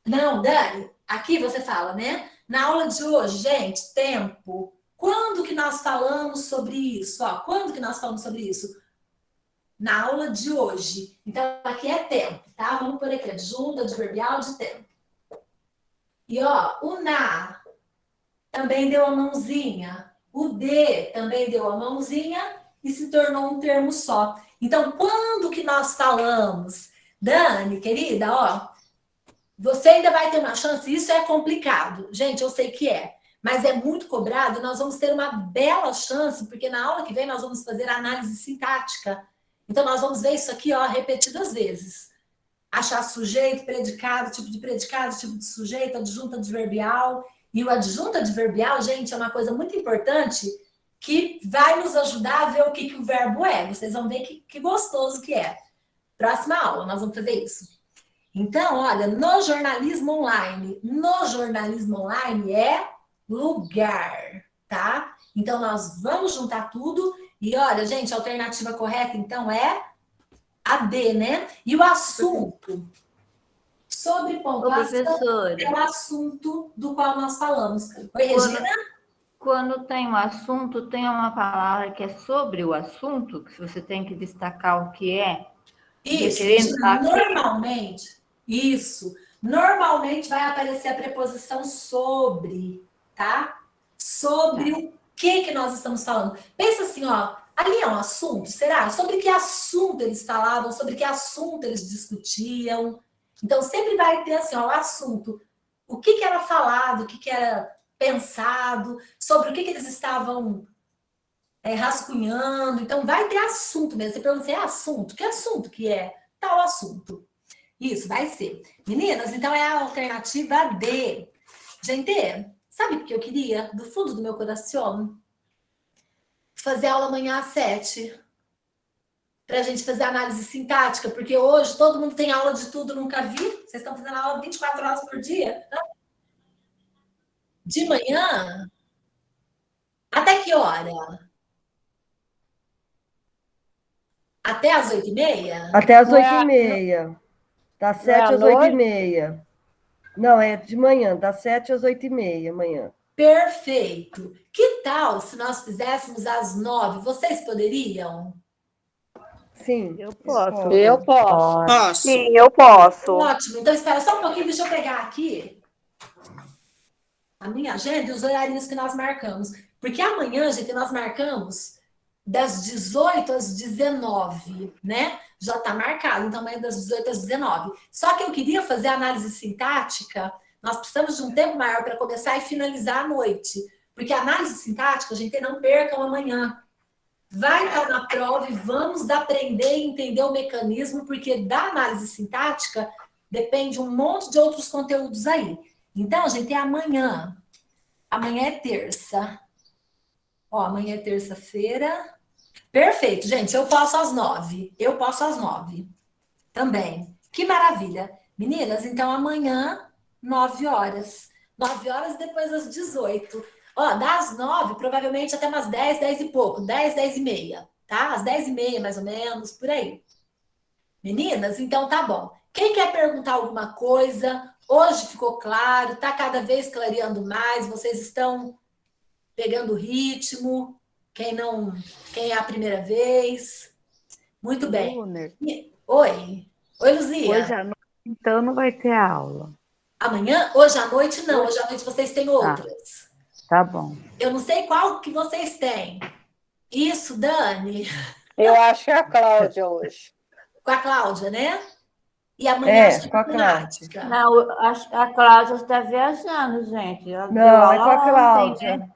Não, Dani, aqui você fala, né? Na aula de hoje, gente, tempo. Quando que nós falamos sobre isso? Ó, quando que nós falamos sobre isso? Na aula de hoje. Então, aqui é tempo, tá? Vamos por aqui, adjunto, adverbial de tempo. E, ó, o na também deu a mãozinha. O de também deu a mãozinha e se tornou um termo só. Então, quando que nós falamos? Dani, querida, ó, você ainda vai ter uma chance, isso é complicado. Gente, eu sei que é, mas é muito cobrado, nós vamos ter uma bela chance, porque na aula que vem nós vamos fazer a análise sintática. Então, nós vamos ver isso aqui, ó, repetidas vezes. Achar sujeito, predicado, tipo de sujeito, adjunto adverbial. E o adjunto adverbial, gente, é uma coisa muito importante que vai nos ajudar a ver o que o verbo é. Vocês vão ver que gostoso que é. Próxima aula, nós vamos fazer isso. Então, olha, no jornalismo online é lugar, tá? Então, nós vamos juntar tudo. E olha, gente, a alternativa correta, então, é a D, né? E o assunto sobre pontuação é o assunto do qual nós falamos. Oi, Regina? Quando tem um assunto, tem uma palavra que é sobre o assunto, que você tem que destacar o que é. Isso, normalmente vai aparecer a preposição sobre, tá? Sobre o que nós estamos falando. Pensa assim, ó, ali é um assunto, será? Sobre que assunto eles falavam, sobre que assunto eles discutiam. Então, sempre vai ter assim, ó, o assunto. O que era falado, o que era pensado, sobre o que eles estavam rascunhando. Então, vai ter assunto mesmo. Você pergunta assim, é assunto? Que assunto que é? Tal assunto. Isso, vai ser. Meninas, então é a alternativa D. Gente, sabe o que eu queria? Do fundo do meu coração? Fazer aula amanhã às 7. Para a gente fazer análise sintática, porque hoje todo mundo tem aula de tudo, nunca vi. Vocês estão fazendo aula 24 horas por dia? De manhã? Até que hora? Até às 8h30? Até às Não é 8h30. Das não é 7 à às noite? 8h30. Não, é de manhã, das 7 às 8h30 amanhã. Perfeito. Que tal se nós fizéssemos às 9? Vocês poderiam? Sim. Eu posso. Eu posso. Posso. Sim, eu posso. Ótimo. Então, espera só um pouquinho, deixa eu pegar aqui a minha agenda e os horários que nós marcamos. Porque amanhã, gente, nós marcamos das 18 às 19, né? Já está marcado, então amanhã das 18 às 19. Só que eu queria fazer a análise sintática, nós precisamos de um tempo maior para começar e finalizar à noite. Porque a análise sintática, gente, não percam amanhã. Vai estar na prova e vamos aprender e entender o mecanismo, porque da análise sintática depende um monte de outros conteúdos aí. Então, gente, é amanhã. Amanhã é terça. Ó, amanhã é terça-feira. Perfeito, gente. Eu posso às 9. Eu posso às 9 também. Que maravilha. Meninas, então amanhã, 9 horas. 9 horas depois das 18. Ó, das 9, provavelmente até umas 10, 10 e pouco. 10, 10 e meia, tá? Às 10h30, mais ou menos, por aí. Meninas, então tá bom. Quem quer perguntar alguma coisa? Hoje ficou claro, tá cada vez clareando mais, vocês estão pegando o ritmo. Quem é a primeira vez? Muito bem. Luner, Oi. Oi, Luzia. hoje à noite, então, não vai ter aula. Amanhã? Hoje à noite, não. Hoje à noite vocês têm outras. Tá bom. Eu não sei qual que vocês têm. Isso, Dani. Eu acho que é a Cláudia hoje. Com a Cláudia, né? E amanhã É, com a matemática. Não, a Cláudia está viajando, gente. Ela deu Não, é com aula a ontem, Cláudia. né?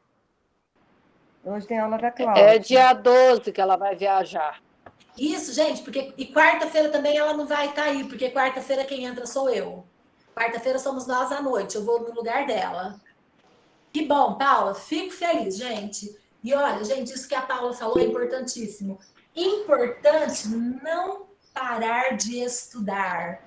Hoje tem aula da Cláudia. É dia 12 que ela vai viajar. Isso, gente, porque e quarta-feira também ela não vai estar aí, porque quarta-feira quem entra sou eu. Quarta-feira somos nós à noite, eu vou no lugar dela. Que bom, Paula, fico feliz, gente. E olha, gente, isso que a Paula falou é importantíssimo. Importante não parar de estudar.